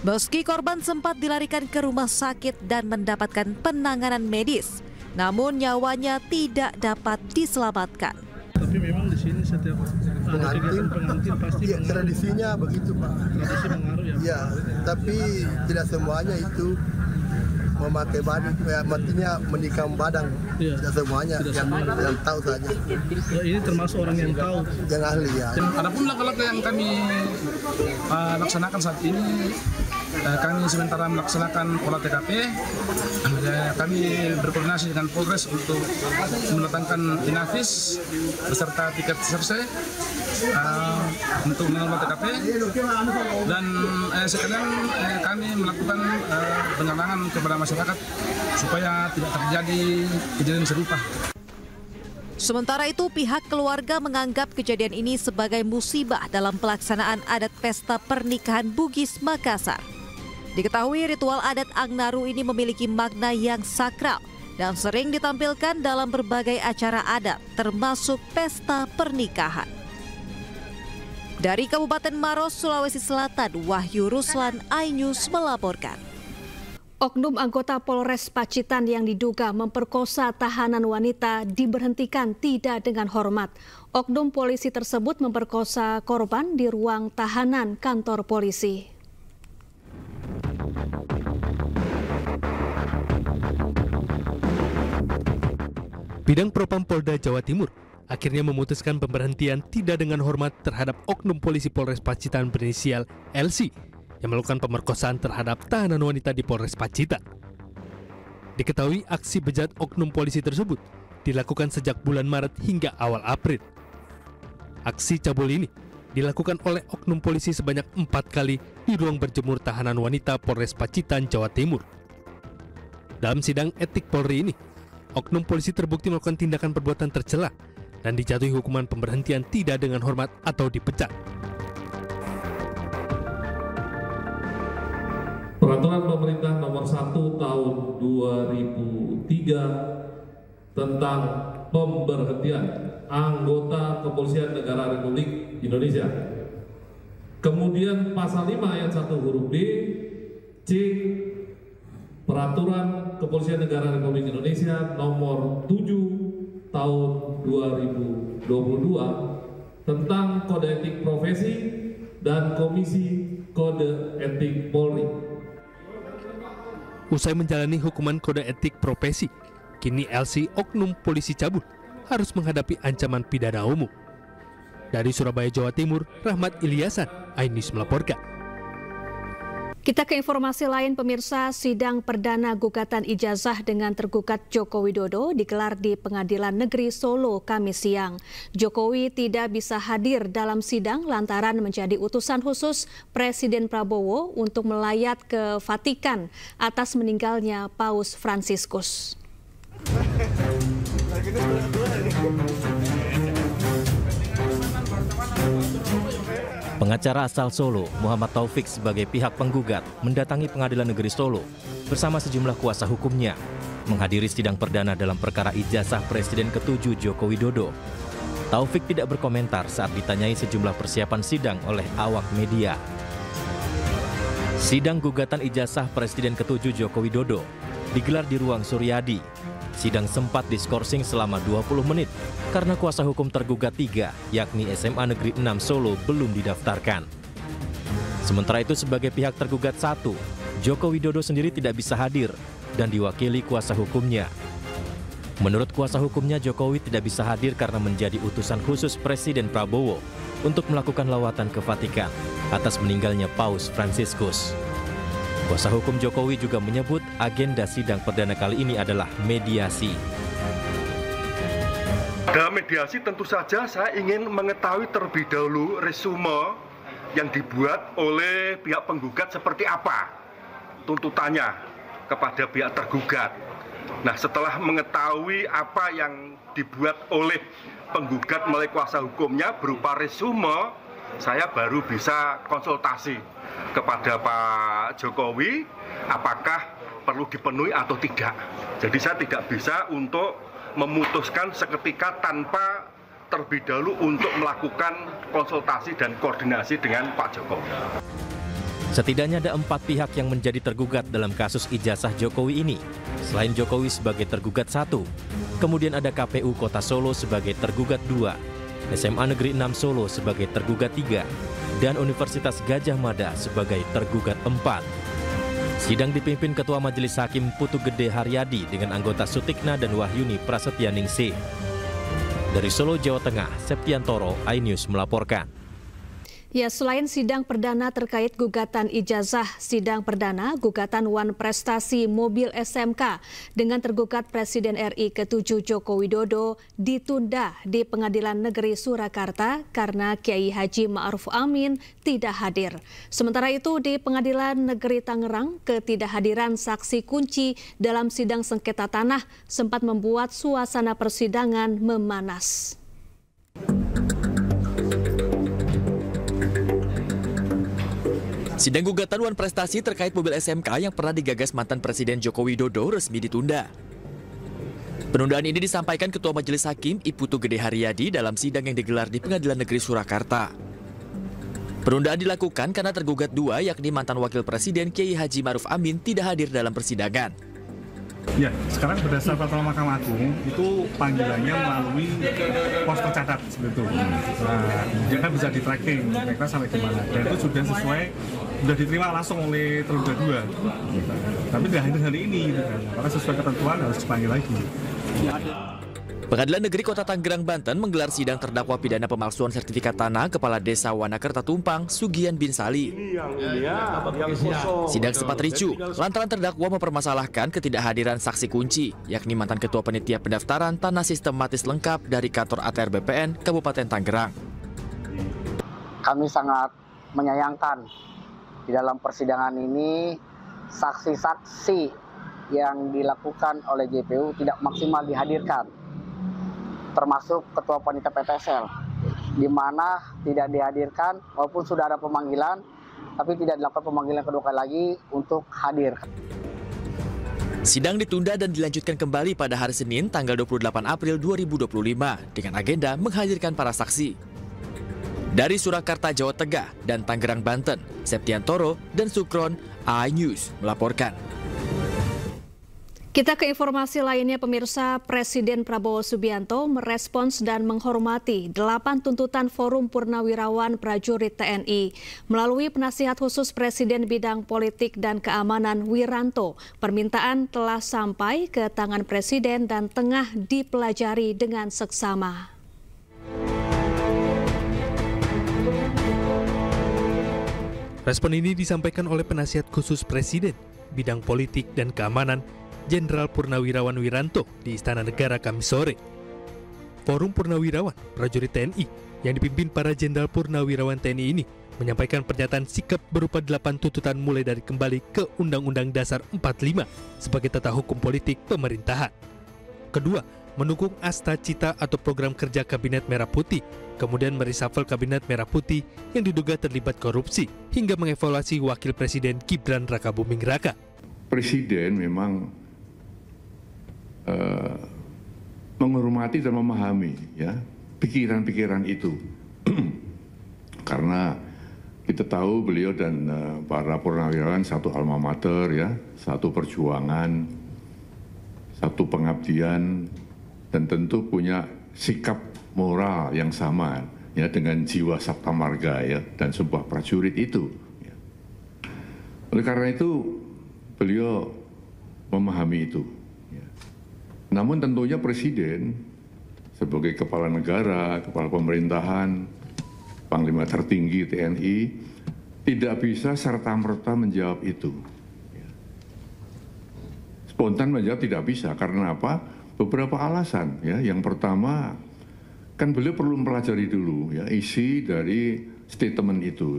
Meski korban sempat dilarikan ke rumah sakit dan mendapatkan penanganan medis, namun nyawanya tidak dapat diselamatkan. Tapi memang di sini setiap ada kegiatan pengantin pasti ya, tradisinya begitu, Pak. Tradisi mengaruh ya. Ya, tapi tidak semuanya itu memakai badik, artinya menikam badang. Ya. Tidak semuanya, yang tahu saja. Ya, ini termasuk orang yang tahu, yang ahli ya. Adapun langkah-langkah yang kami laksanakan saat ini, kami sementara melaksanakan olah TKP. Kami berkoordinasi dengan Polres untuk mendatangkan Inavis beserta tiket serse untuk mengolah TKP, dan sekalian kami melakukan pengalangan kepada masyarakat supaya tidak terjadi kejadian serupa. Sementara itu, pihak keluarga menganggap kejadian ini sebagai musibah dalam pelaksanaan adat pesta pernikahan Bugis Makassar. Diketahui ritual adat Angnaru ini memiliki makna yang sakral dan sering ditampilkan dalam berbagai acara adat, termasuk pesta pernikahan. Dari Kabupaten Maros, Sulawesi Selatan, Wahyu Ruslan, iNews melaporkan. Oknum anggota Polres Pacitan yang diduga memperkosa tahanan wanita diberhentikan tidak dengan hormat. Oknum polisi tersebut memperkosa korban di ruang tahanan kantor polisi. Bidang Propam Polda Jawa Timur akhirnya memutuskan pemberhentian tidak dengan hormat terhadap oknum polisi Polres Pacitan berinisial LC yang melakukan pemerkosaan terhadap tahanan wanita di Polres Pacitan. Diketahui aksi bejat oknum polisi tersebut dilakukan sejak bulan Maret hingga awal April. Aksi cabul ini dilakukan oleh oknum polisi sebanyak 4 kali di ruang berjemur tahanan wanita Polres Pacitan, Jawa Timur. Dalam sidang etik Polri ini, oknum polisi terbukti melakukan tindakan perbuatan tercela dan dijatuhi hukuman pemberhentian tidak dengan hormat atau dipecat. Peraturan Pemerintah Nomor 1 Tahun 2003 tentang pemberhentian anggota Kepolisian Negara Republik Indonesia. Kemudian pasal 5 ayat 1 huruf D, C, Peraturan Kepolisian Negara Republik Indonesia Nomor 7 Tahun 2022 tentang Kode Etik Profesi dan Komisi Kode Etik Polri. Usai menjalani hukuman Kode Etik Profesi, kini LC oknum polisi cabul harus menghadapi ancaman pidana umum. Dari Surabaya, Jawa Timur, Rahmat Ilyasan, iNews melaporkan. Kita ke informasi lain, pemirsa. Sidang perdana gugatan ijazah dengan tergugat Joko Widodo digelar di Pengadilan Negeri Solo Kamis siang. Jokowi tidak bisa hadir dalam sidang lantaran menjadi utusan khusus Presiden Prabowo untuk melayat ke Vatikan atas meninggalnya Paus Fransiskus. Pengacara asal Solo, Muhammad Taufik sebagai pihak penggugat mendatangi Pengadilan Negeri Solo bersama sejumlah kuasa hukumnya menghadiri sidang perdana dalam perkara ijazah Presiden ke-7 Joko Widodo. Taufik tidak berkomentar saat ditanyai sejumlah persiapan sidang oleh awak media. Sidang gugatan ijazah Presiden ke-7 Joko Widodo digelar di ruang Suryadi. Sidang sempat diskorsing selama 20 menit karena kuasa hukum tergugat 3, yakni SMA Negeri 6 Solo, belum didaftarkan. Sementara itu sebagai pihak tergugat 1, Joko Widodo sendiri tidak bisa hadir dan diwakili kuasa hukumnya. Menurut kuasa hukumnya, Jokowi tidak bisa hadir karena menjadi utusan khusus Presiden Prabowo untuk melakukan lawatan ke Vatikan atas meninggalnya Paus Fransiskus. Kuasa hukum Jokowi juga menyebut agenda sidang perdana kali ini adalah mediasi. Dalam mediasi tentu saja saya ingin mengetahui terlebih dahulu resume yang dibuat oleh pihak penggugat seperti apa tuntutannya kepada pihak tergugat. Nah, setelah mengetahui apa yang dibuat oleh penggugat melalui kuasa hukumnya berupa resume, saya baru bisa konsultasi kepada Pak Jokowi apakah perlu dipenuhi atau tidak. Jadi saya tidak bisa untuk memutuskan seketika tanpa terlebih dahulu untuk melakukan konsultasi dan koordinasi dengan Pak Jokowi. Setidaknya ada 4 pihak yang menjadi tergugat dalam kasus ijazah Jokowi ini. Selain Jokowi sebagai tergugat 1, kemudian ada KPU Kota Solo sebagai tergugat 2, SMA Negeri 6 Solo sebagai tergugat 3, dan Universitas Gadjah Mada sebagai tergugat 4. Sidang dipimpin Ketua Majelis Hakim Putu Gede Haryadi dengan anggota Sutikna dan Wahyuni Prasetyaningsih. Dari Solo, Jawa Tengah, Septiantoro, iNews melaporkan. Ya, selain sidang perdana terkait gugatan ijazah, sidang perdana gugatan Wan Prestasi mobil SMK dengan tergugat Presiden RI ke-7 Joko Widodo ditunda di Pengadilan Negeri Surakarta karena Kiai Haji Ma'ruf Amin tidak hadir. Sementara itu di Pengadilan Negeri Tangerang, ketidakhadiran saksi kunci dalam sidang sengketa tanah sempat membuat suasana persidangan memanas. Sidang gugatan Wan Prestasi terkait mobil SMK yang pernah digagas mantan Presiden Joko Widodo resmi ditunda. Penundaan ini disampaikan Ketua Majelis Hakim Putu Gede Haryadi dalam sidang yang digelar di Pengadilan Negeri Surakarta. Penundaan dilakukan karena tergugat 2, yakni mantan Wakil Presiden Kiai Haji Ma'ruf Amin tidak hadir dalam persidangan. Ya, sekarang berdasar peraturan Mahkamah Agung itu panggilannya melalui pos tercatat seperti itu. Nah, dia kan bisa di-tracking mereka sampai di mana. Dan itu sudah sudah diterima langsung oleh terduga 2. Tapi tidak hadir hari ini, gitu kan. Karena sesuai ketentuan harus dipanggil lagi. Pengadilan Negeri Kota Tanggerang, Banten menggelar sidang terdakwa pidana pemalsuan sertifikat tanah Kepala Desa Wanakerta Tumpang, Sugian bin Sali. Sidang sempat ricuh lantaran terdakwa mempermasalahkan ketidakhadiran saksi kunci, yakni mantan Ketua Panitia Pendaftaran Tanah Sistematis Lengkap dari kantor ATR BPN Kabupaten Tanggerang. Kami sangat menyayangkan di dalam persidangan ini saksi-saksi yang dilakukan oleh JPU tidak maksimal dihadirkan, termasuk Ketua Panitia PTSL, di mana tidak dihadirkan walaupun sudah ada pemanggilan, tapi tidak dilakukan pemanggilan kedua kali lagi untuk hadir. Sidang ditunda dan dilanjutkan kembali pada hari Senin tanggal 28 April 2025 dengan agenda menghadirkan para saksi. Dari Surakarta, Jawa Tengah dan Tanggerang, Banten, Septiantoro dan Sukron, iNews melaporkan. Kita ke informasi lainnya, pemirsa. Presiden Prabowo Subianto merespons dan menghormati 8 tuntutan Forum Purnawirawan Prajurit TNI. Melalui penasihat khusus Presiden bidang politik dan keamanan Wiranto, permintaan telah sampai ke tangan Presiden dan tengah dipelajari dengan seksama. Respon ini disampaikan oleh penasihat khusus Presiden bidang politik dan keamanan Jenderal Purnawirawan Wiranto di Istana Negara Kamis sore. Forum Purnawirawan Prajurit TNI yang dipimpin para Jenderal Purnawirawan TNI ini menyampaikan pernyataan sikap berupa 8 tuntutan mulai dari kembali ke Undang-Undang Dasar 45 sebagai tata hukum politik pemerintahan. Kedua, mendukung Asta Cita atau program kerja Kabinet Merah Putih, kemudian mereshuffle Kabinet Merah Putih yang diduga terlibat korupsi, hingga mengevaluasi Wakil Presiden Gibran Rakabuming Raka. Presiden memang menghormati dan memahami ya pikiran-pikiran itu, karena kita tahu beliau dan para purnawirawan satu alma mater ya, satu perjuangan, satu pengabdian, dan tentu punya sikap moral yang sama ya dengan jiwa sabta marga ya dan sebuah prajurit itu. Ya. Oleh karena itu beliau memahami itu. Ya. Namun tentunya Presiden sebagai kepala negara, kepala pemerintahan, Panglima tertinggi TNI tidak bisa serta-merta menjawab itu. Ya. Spontan menjawab tidak bisa karena apa? Beberapa alasan ya. Yang pertama kan beliau perlu mempelajari dulu ya isi dari statement itu,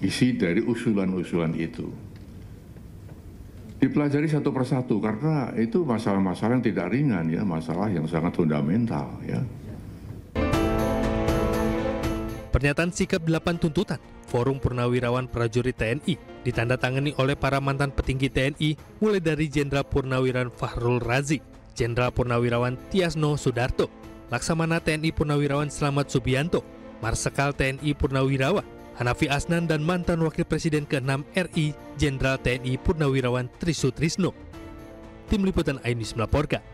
isi dari usulan-usulan itu. Dipelajari satu persatu karena itu masalah-masalah yang tidak ringan ya, masalah yang sangat fundamental ya. Pernyataan sikap 8 tuntutan Forum Purnawirawan Prajurit TNI ditandatangani oleh para mantan petinggi TNI mulai dari Jenderal Purnawirawan Fahrul Razi, Jenderal Purnawirawan Tiasno Sudarto, Laksamana TNI Purnawirawan Slamet Subianto, Marsekal TNI Purnawirawan Hanafi Asnan, dan mantan Wakil Presiden ke-6 RI Jenderal TNI Purnawirawan Trisutrisno. Tim Liputan iNews melaporkan.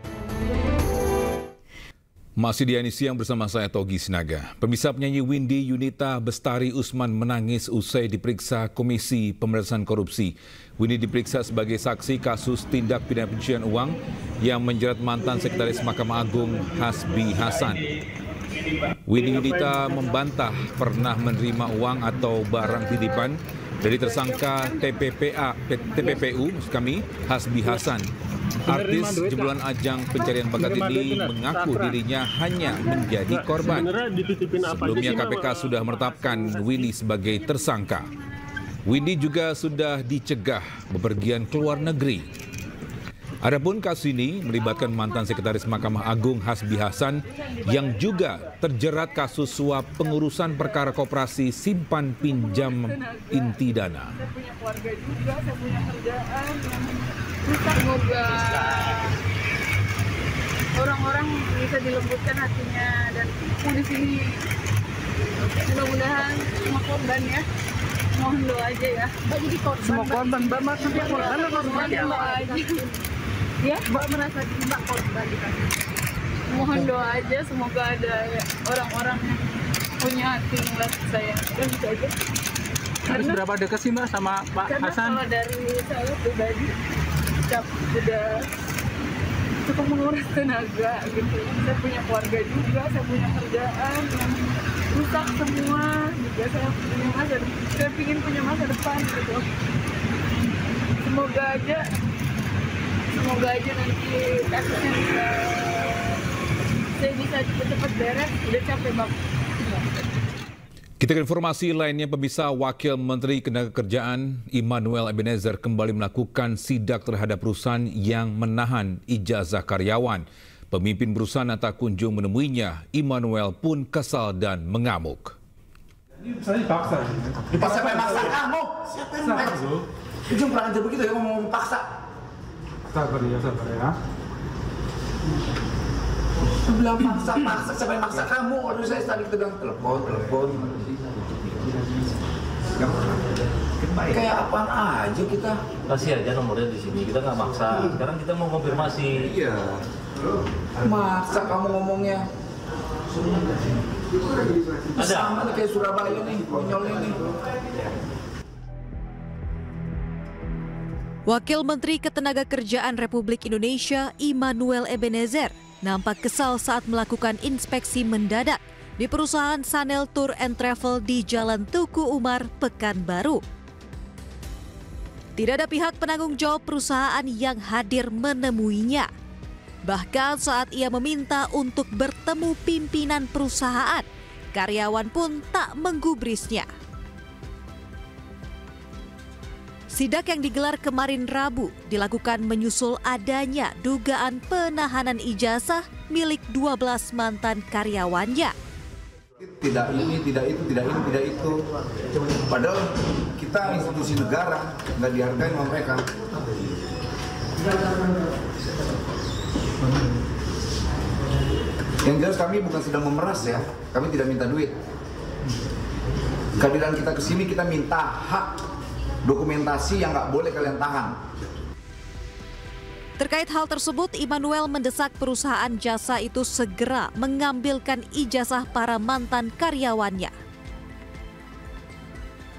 Masih di iNews Siang bersama saya Togi Sinaga. Pemirsa, penyanyi Windy Yunita Bestari Usman menangis usai diperiksa Komisi Pemberantasan Korupsi. Windy diperiksa sebagai saksi kasus tindak pidana pencucian uang yang menjerat mantan Sekretaris Mahkamah Agung Hasbi Hasan. Windy Yunita membantah pernah menerima uang atau barang titipan dari tersangka TPPU Hasbi Hasan. Artis jebolan ajang pencarian bakat ini mengaku dirinya hanya menjadi korban. Sebelumnya KPK sudah menetapkan Windy sebagai tersangka. Windy juga sudah dicegah bepergian ke luar negeri. Adapun kasus ini melibatkan mantan Sekretaris Mahkamah Agung Hasbi Hasan yang juga terjerat kasus suap pengurusan perkara koperasi simpan pinjam inti dana. Saya punya keluarga juga, saya punya kerjaan. Semoga orang-orang bisa dilembutkan hatinya dan di sini mudah-mudahan semua korban ya. Mohon doa aja ya. Mbak jadi korban. Semua korban, Mbak maksudnya korban atau korban ya? Ya, Mbak merasa Mbak korban dikasih. Mohon doa aja, semoga ada ya, orang-orang yang punya hati ngeliat saya. Dan gitu aja. Harus berapa dekat sih Mbak sama Pak Hasan? Karena kalau dari saya pribadi udah cukup menguras tenaga gitu. Saya punya keluarga juga, saya punya kerjaan yang rusak semua juga. Saya ingin punya masa depan gitu. Semoga aja nanti kasusnya bisa cepat beres. Udah capek banget. Kita ke informasi lainnya, pemirsa. Wakil Menteri Ketenagakerjaan Immanuel Ebenezer kembali melakukan sidak terhadap perusahaan yang menahan ijazah karyawan. Pemimpin perusahaan tak kunjung menemuinya. Immanuel pun kesal dan mengamuk. Saya dipaksa. Siapa yang maksa kamu? Siapa yang maksa? Itu kurang aja begitu ya, ngomong paksa. Sabar ya. Bilang maksa, siapa yang maksa kamu? Aduh, saya tadi bilang telepon. Kayak apaan aja kita? Kasih aja nomornya di sini, kita nggak maksa. Sekarang kita mau konfirmasi. Iya. Maksa kamu ngomongnya. Sama nih kayak Surabaya nih, konyolnya nih. Wakil Menteri Ketenagakerjaan Republik Indonesia Immanuel Ebenezer nampak kesal saat melakukan inspeksi mendadak di perusahaan Sanel Tour and Travel di Jalan Tuku Umar, Pekanbaru. Tidak ada pihak penanggung jawab perusahaan yang hadir menemuinya. Bahkan saat ia meminta untuk bertemu pimpinan perusahaan, karyawan pun tak menggubrisnya. Sidak yang digelar kemarin Rabu dilakukan menyusul adanya dugaan penahanan ijazah milik 12 mantan karyawannya. Tidak ini, tidak itu. Padahal kita institusi negara, nggak dihargai sama mereka. Yang jelas kami bukan sedang memeras ya, kami tidak minta duit. Kehadiran kita ke sini kita minta hak dokumentasi yang nggak boleh kalian tahan. Terkait hal tersebut, Immanuel mendesak perusahaan jasa itu segera mengambilkan ijazah para mantan karyawannya.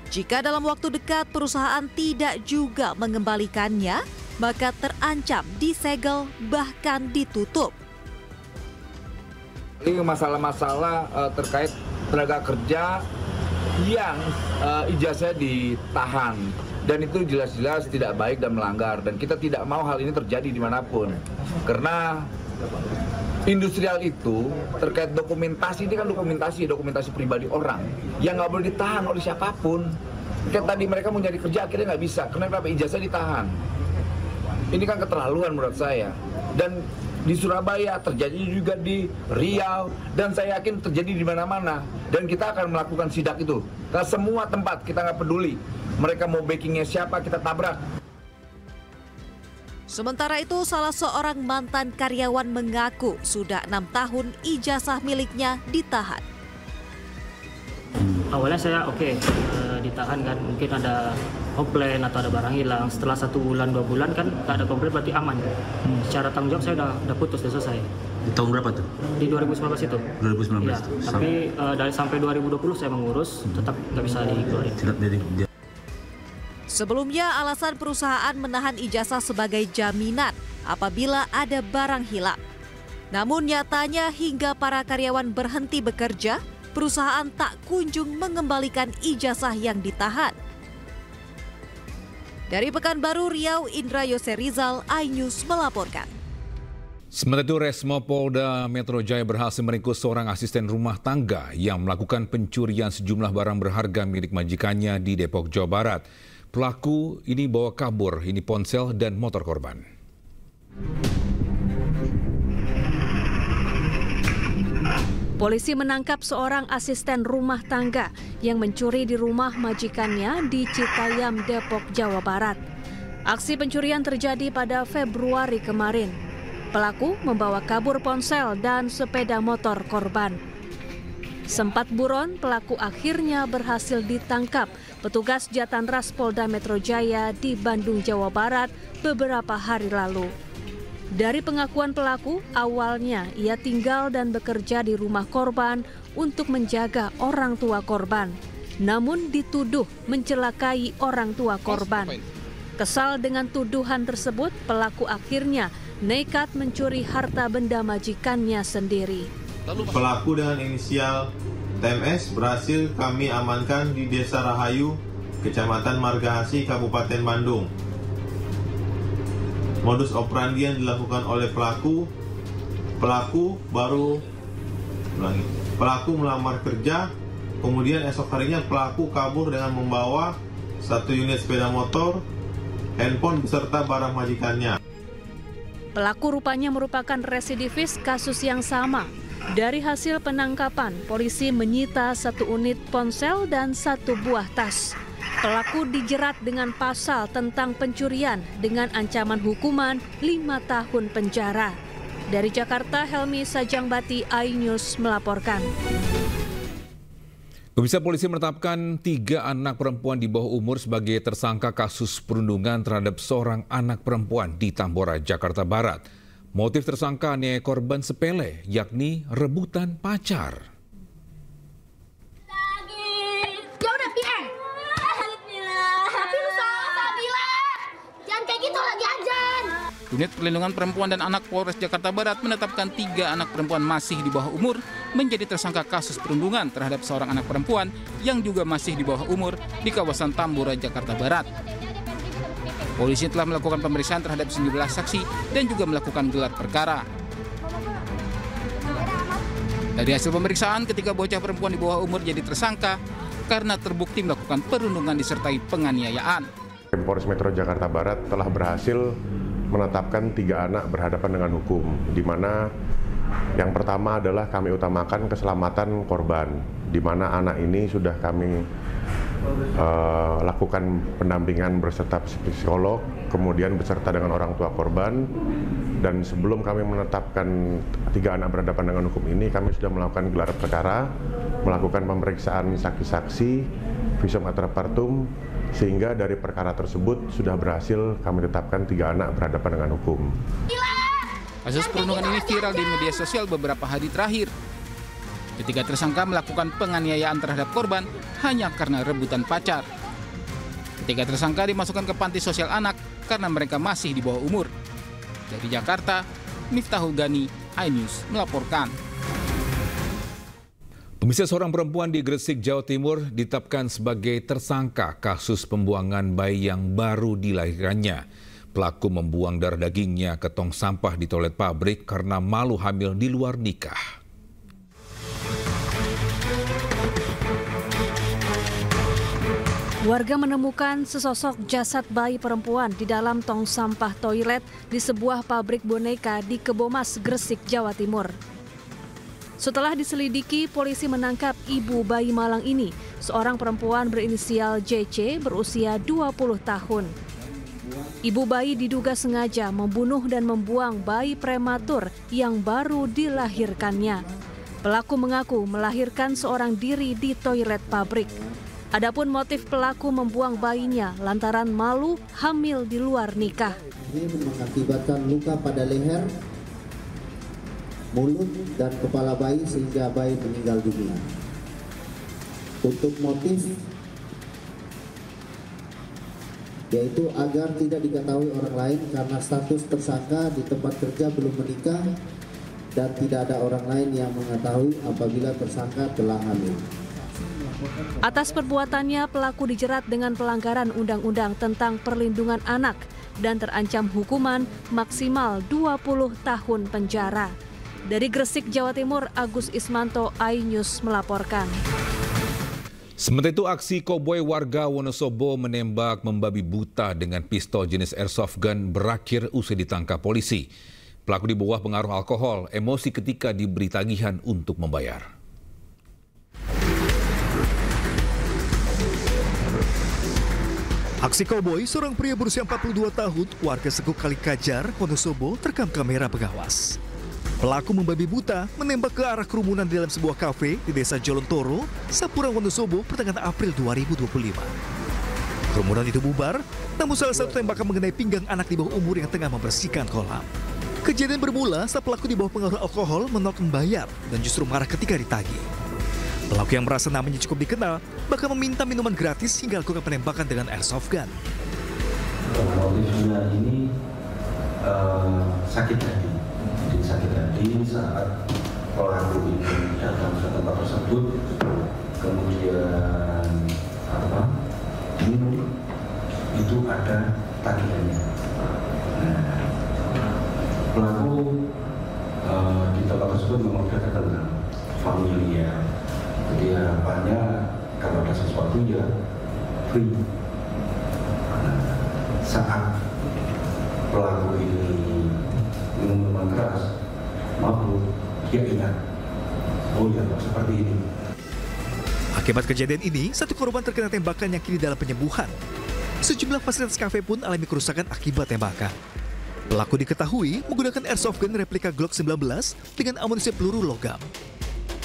Jika dalam waktu dekat perusahaan tidak juga mengembalikannya, maka terancam disegel bahkan ditutup. Ini masalah-masalah terkait tenaga kerja yang ijazahnya ditahan, dan itu jelas-jelas tidak baik dan melanggar, dan kita tidak mau hal ini terjadi dimanapun, karena industrial itu terkait dokumentasi, ini kan dokumentasi pribadi orang yang nggak boleh ditahan oleh siapapun. Kayak tadi mereka mau nyari kerja akhirnya nggak bisa, karena ijazah ditahan. Ini kan keterlaluan menurut saya, dan di Surabaya, terjadi juga di Riau, dan saya yakin terjadi di mana-mana. Dan kita akan melakukan sidak itu. Ke semua tempat, kita nggak peduli. Mereka mau backingnya siapa, kita tabrak. Sementara itu, salah seorang mantan karyawan mengaku sudah 6 tahun ijazah miliknya ditahan. Awalnya saya ditahan kan, mungkin ada komplain atau ada barang hilang. Setelah 1 bulan 2 bulan kan tak ada komplain, berarti aman. Secara tanggung jawab saya udah putus, udah selesai. Di tahun berapa tuh? Di 2019 itu. 2019. Ya, tapi dari sampai 2020 saya mengurus, tetap nggak bisa dikeluarin. Sebelumnya alasan perusahaan menahan ijazah sebagai jaminan apabila ada barang hilang. Namun nyatanya hingga para karyawan berhenti bekerja, perusahaan tak kunjung mengembalikan ijazah yang ditahan. Dari Pekanbaru, Riau, Indra Yose Rizal, iNews melaporkan. Sementara itu, Resmo Polda Metro Jaya berhasil meringkus seorang asisten rumah tangga yang melakukan pencurian sejumlah barang berharga milik majikannya di Depok, Jawa Barat. Pelaku ini bawa kabur ponsel dan motor korban. Polisi menangkap seorang asisten rumah tangga yang mencuri di rumah majikannya di Citayam, Depok, Jawa Barat. Aksi pencurian terjadi pada Februari kemarin. Pelaku membawa kabur ponsel dan sepeda motor korban. Sempat buron, pelaku akhirnya berhasil ditangkap petugas Jatanras Polda Metro Jaya di Bandung, Jawa Barat beberapa hari lalu. Dari pengakuan pelaku, awalnya ia tinggal dan bekerja di rumah korban untuk menjaga orang tua korban. Namun dituduh mencelakai orang tua korban. Kesal dengan tuduhan tersebut, pelaku akhirnya nekat mencuri harta benda majikannya sendiri. Pelaku dengan inisial TMS berhasil kami amankan di Desa Rahayu, Kecamatan Margahasi, Kabupaten Bandung. Modus operandi yang dilakukan oleh pelaku melamar kerja, kemudian esok harinya pelaku kabur dengan membawa 1 unit sepeda motor, handphone beserta barang majikannya. Pelaku rupanya merupakan residivis kasus yang sama. Dari hasil penangkapan, polisi menyita 1 unit ponsel dan 1 buah tas. Pelaku dijerat dengan pasal tentang pencurian dengan ancaman hukuman 5 tahun penjara. Dari Jakarta, Helmi Sajangbati, iNews melaporkan. Pemirsa, polisi menetapkan 3 anak perempuan di bawah umur sebagai tersangka kasus perundungan terhadap seorang anak perempuan di Tambora, Jakarta Barat. Motif tersangka aniaya korban sepele, yakni rebutan pacar. Unit Perlindungan Perempuan dan Anak Polres Jakarta Barat menetapkan 3 anak perempuan masih di bawah umur menjadi tersangka kasus perundungan terhadap seorang anak perempuan yang juga masih di bawah umur di kawasan Tambora, Jakarta Barat. Polisi telah melakukan pemeriksaan terhadap 19 saksi dan juga melakukan gelar perkara. Dari hasil pemeriksaan, ketiga bocah perempuan di bawah umur jadi tersangka karena terbukti melakukan perundungan disertai penganiayaan. Polres Metro Jakarta Barat telah berhasil menetapkan 3 anak berhadapan dengan hukum, di mana yang pertama adalah kami utamakan keselamatan korban, di mana anak ini sudah kami lakukan pendampingan beserta psikolog, kemudian beserta dengan orang tua korban, dan sebelum kami menetapkan 3 anak berhadapan dengan hukum ini, kami sudah melakukan gelar perkara, melakukan pemeriksaan saksi-saksi, visum et repertum, sehingga dari perkara tersebut sudah berhasil kami tetapkan 3 anak berhadapan dengan hukum. Kasus perundungan ini viral di media sosial beberapa hari terakhir. Ketiga tersangka melakukan penganiayaan terhadap korban hanya karena rebutan pacar. Ketiga tersangka dimasukkan ke panti sosial anak karena mereka masih di bawah umur. Dari Jakarta, Miftahul Gani, iNews melaporkan. Pemirsa, seorang perempuan di Gresik, Jawa Timur ditetapkan sebagai tersangka kasus pembuangan bayi yang baru dilahirkannya. Pelaku membuang darah dagingnya ke tong sampah di toilet pabrik karena malu hamil di luar nikah. Warga menemukan sesosok jasad bayi perempuan di dalam tong sampah toilet di sebuah pabrik boneka di Kebomas, Gresik, Jawa Timur. Setelah diselidiki, polisi menangkap ibu bayi malang ini, seorang perempuan berinisial JC berusia 20 tahun. Ibu bayi diduga sengaja membunuh dan membuang bayi prematur yang baru dilahirkannya. Pelaku mengaku melahirkan seorang diri di toilet pabrik. Adapun motif pelaku membuang bayinya lantaran malu hamil di luar nikah. Ini mengakibatkan luka pada leher, mulut, dan kepala bayi sehingga bayi meninggal dunia. Untuk motif yaitu agar tidak diketahui orang lain karena status tersangka di tempat kerja belum menikah dan tidak ada orang lain yang mengetahui apabila tersangka telah hamil. Atas perbuatannya, pelaku dijerat dengan pelanggaran Undang-Undang tentang Perlindungan Anak dan terancam hukuman maksimal 20 tahun penjara. Dari Gresik, Jawa Timur, Agus Ismanto, iNews melaporkan. Sementara itu, aksi koboi warga Wonosobo menembak membabi buta dengan pistol jenis airsoft gun berakhir usai ditangkap polisi. Pelaku di bawah pengaruh alkohol, emosi ketika diberi tagihan untuk membayar. Aksi koboi seorang pria berusia 42 tahun, warga Sekuk Kalikajar, Wonosobo, terekam kamera pengawas. Pelaku membabi buta menembak ke arah kerumunan di dalam sebuah kafe di Desa Jolontoro, Sapurang, Wonosobo, pertengahan April 2025. Kerumunan itu bubar, namun salah satu tembakan mengenai pinggang anak di bawah umur yang tengah membersihkan kolam. Kejadian bermula saat pelaku di bawah pengaruh alkohol menolak membayar dan justru marah ketika ditagih. Pelaku yang merasa namanya cukup dikenal bahkan meminta minuman gratis hingga lakukan penembakan dengan airsoft gun. Motifnya ini sakit hati. Jadi sakit hati saat pelaku ini datang ke tempat tersebut, kemudian minum, itu ada tagihannya. Nah, pelaku di tempat tersebut memang sudah terkenal familiar. Jadi harapannya kalau ada sesuatu ya free. Nah, saat pelaku ini minum minuman keras, mabuk, dia ingat, oh ya seperti ini. Akibat kejadian ini, satu korban terkena tembakan yang kini dalam penyembuhan. Sejumlah fasilitas kafe pun alami kerusakan akibat tembakan. Pelaku diketahui menggunakan airsoft gun replika Glock 19 dengan amunisi peluru logam.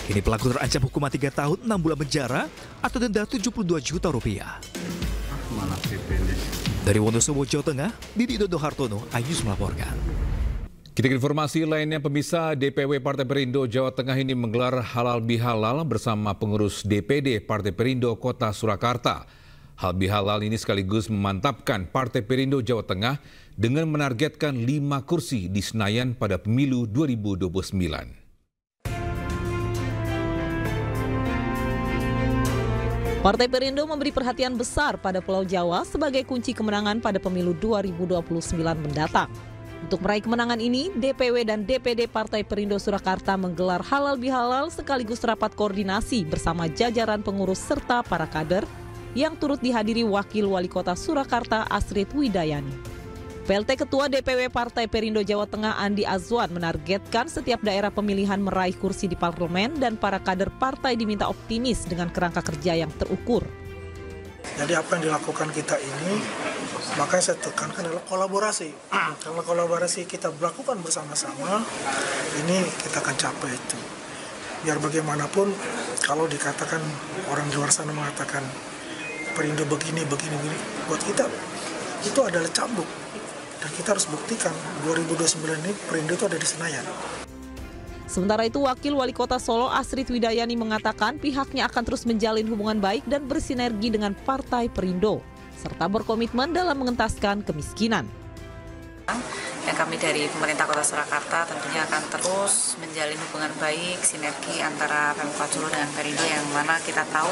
Kini pelaku terancam hukuman 3 tahun 6 bulan penjara atau denda 72 juta rupiah. Dari Wonosobo, Jawa Tengah, Didi Dodo Hartono, Ayus melaporkan. Kita ke informasi lainnya, pemirsa, DPW Partai Perindo Jawa Tengah ini menggelar halal bihalal bersama pengurus DPD Partai Perindo Kota Surakarta. Halal bihalal ini sekaligus memantapkan Partai Perindo Jawa Tengah dengan menargetkan 5 kursi di Senayan pada pemilu 2029. Partai Perindo memberi perhatian besar pada Pulau Jawa sebagai kunci kemenangan pada pemilu 2029 mendatang. Untuk meraih kemenangan ini, DPW dan DPD Partai Perindo Surakarta menggelar halal bihalal sekaligus rapat koordinasi bersama jajaran pengurus serta para kader yang turut dihadiri Wakil Wali Kota Surakarta Astrid Widayani. PLT Ketua DPW Partai Perindo Jawa Tengah Andi Azwan menargetkan setiap daerah pemilihan meraih kursi di parlemen dan para kader partai diminta optimis dengan kerangka kerja yang terukur. Jadi apa yang dilakukan kita ini, makanya saya tekankan adalah kolaborasi. Kalau kolaborasi kita lakukan bersama-sama, ini kita akan capai itu. Biar bagaimanapun, kalau dikatakan orang di luar sana mengatakan Perindo begini, buat kita itu adalah cambuk. Dan kita harus buktikan 2029 ini Perindo itu ada di Senayan. Sementara itu, Wakil Wali Kota Solo Astrid Widayani mengatakan pihaknya akan terus menjalin hubungan baik dan bersinergi dengan Partai Perindo, serta berkomitmen dalam mengentaskan kemiskinan. Dan kami dari pemerintah Kota Surakarta tentunya akan terus menjalin hubungan baik, sinergi antara Pemkot Solo dengan Perindo yang mana kita tahu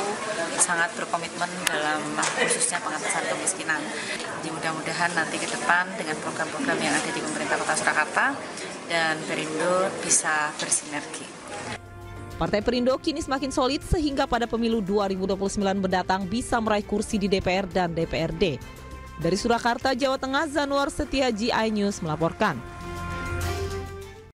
sangat berkomitmen dalam khususnya pengentasan kemiskinan. Jadi mudah-mudahan nanti ke depan dengan program-program yang ada di pemerintah Kota Surakarta dan Perindo bisa bersinergi. Partai Perindo kini semakin solid sehingga pada pemilu 2029 mendatang bisa meraih kursi di DPR dan DPRD. Dari Surakarta, Jawa Tengah, Zanuar Setiaji, iNews melaporkan.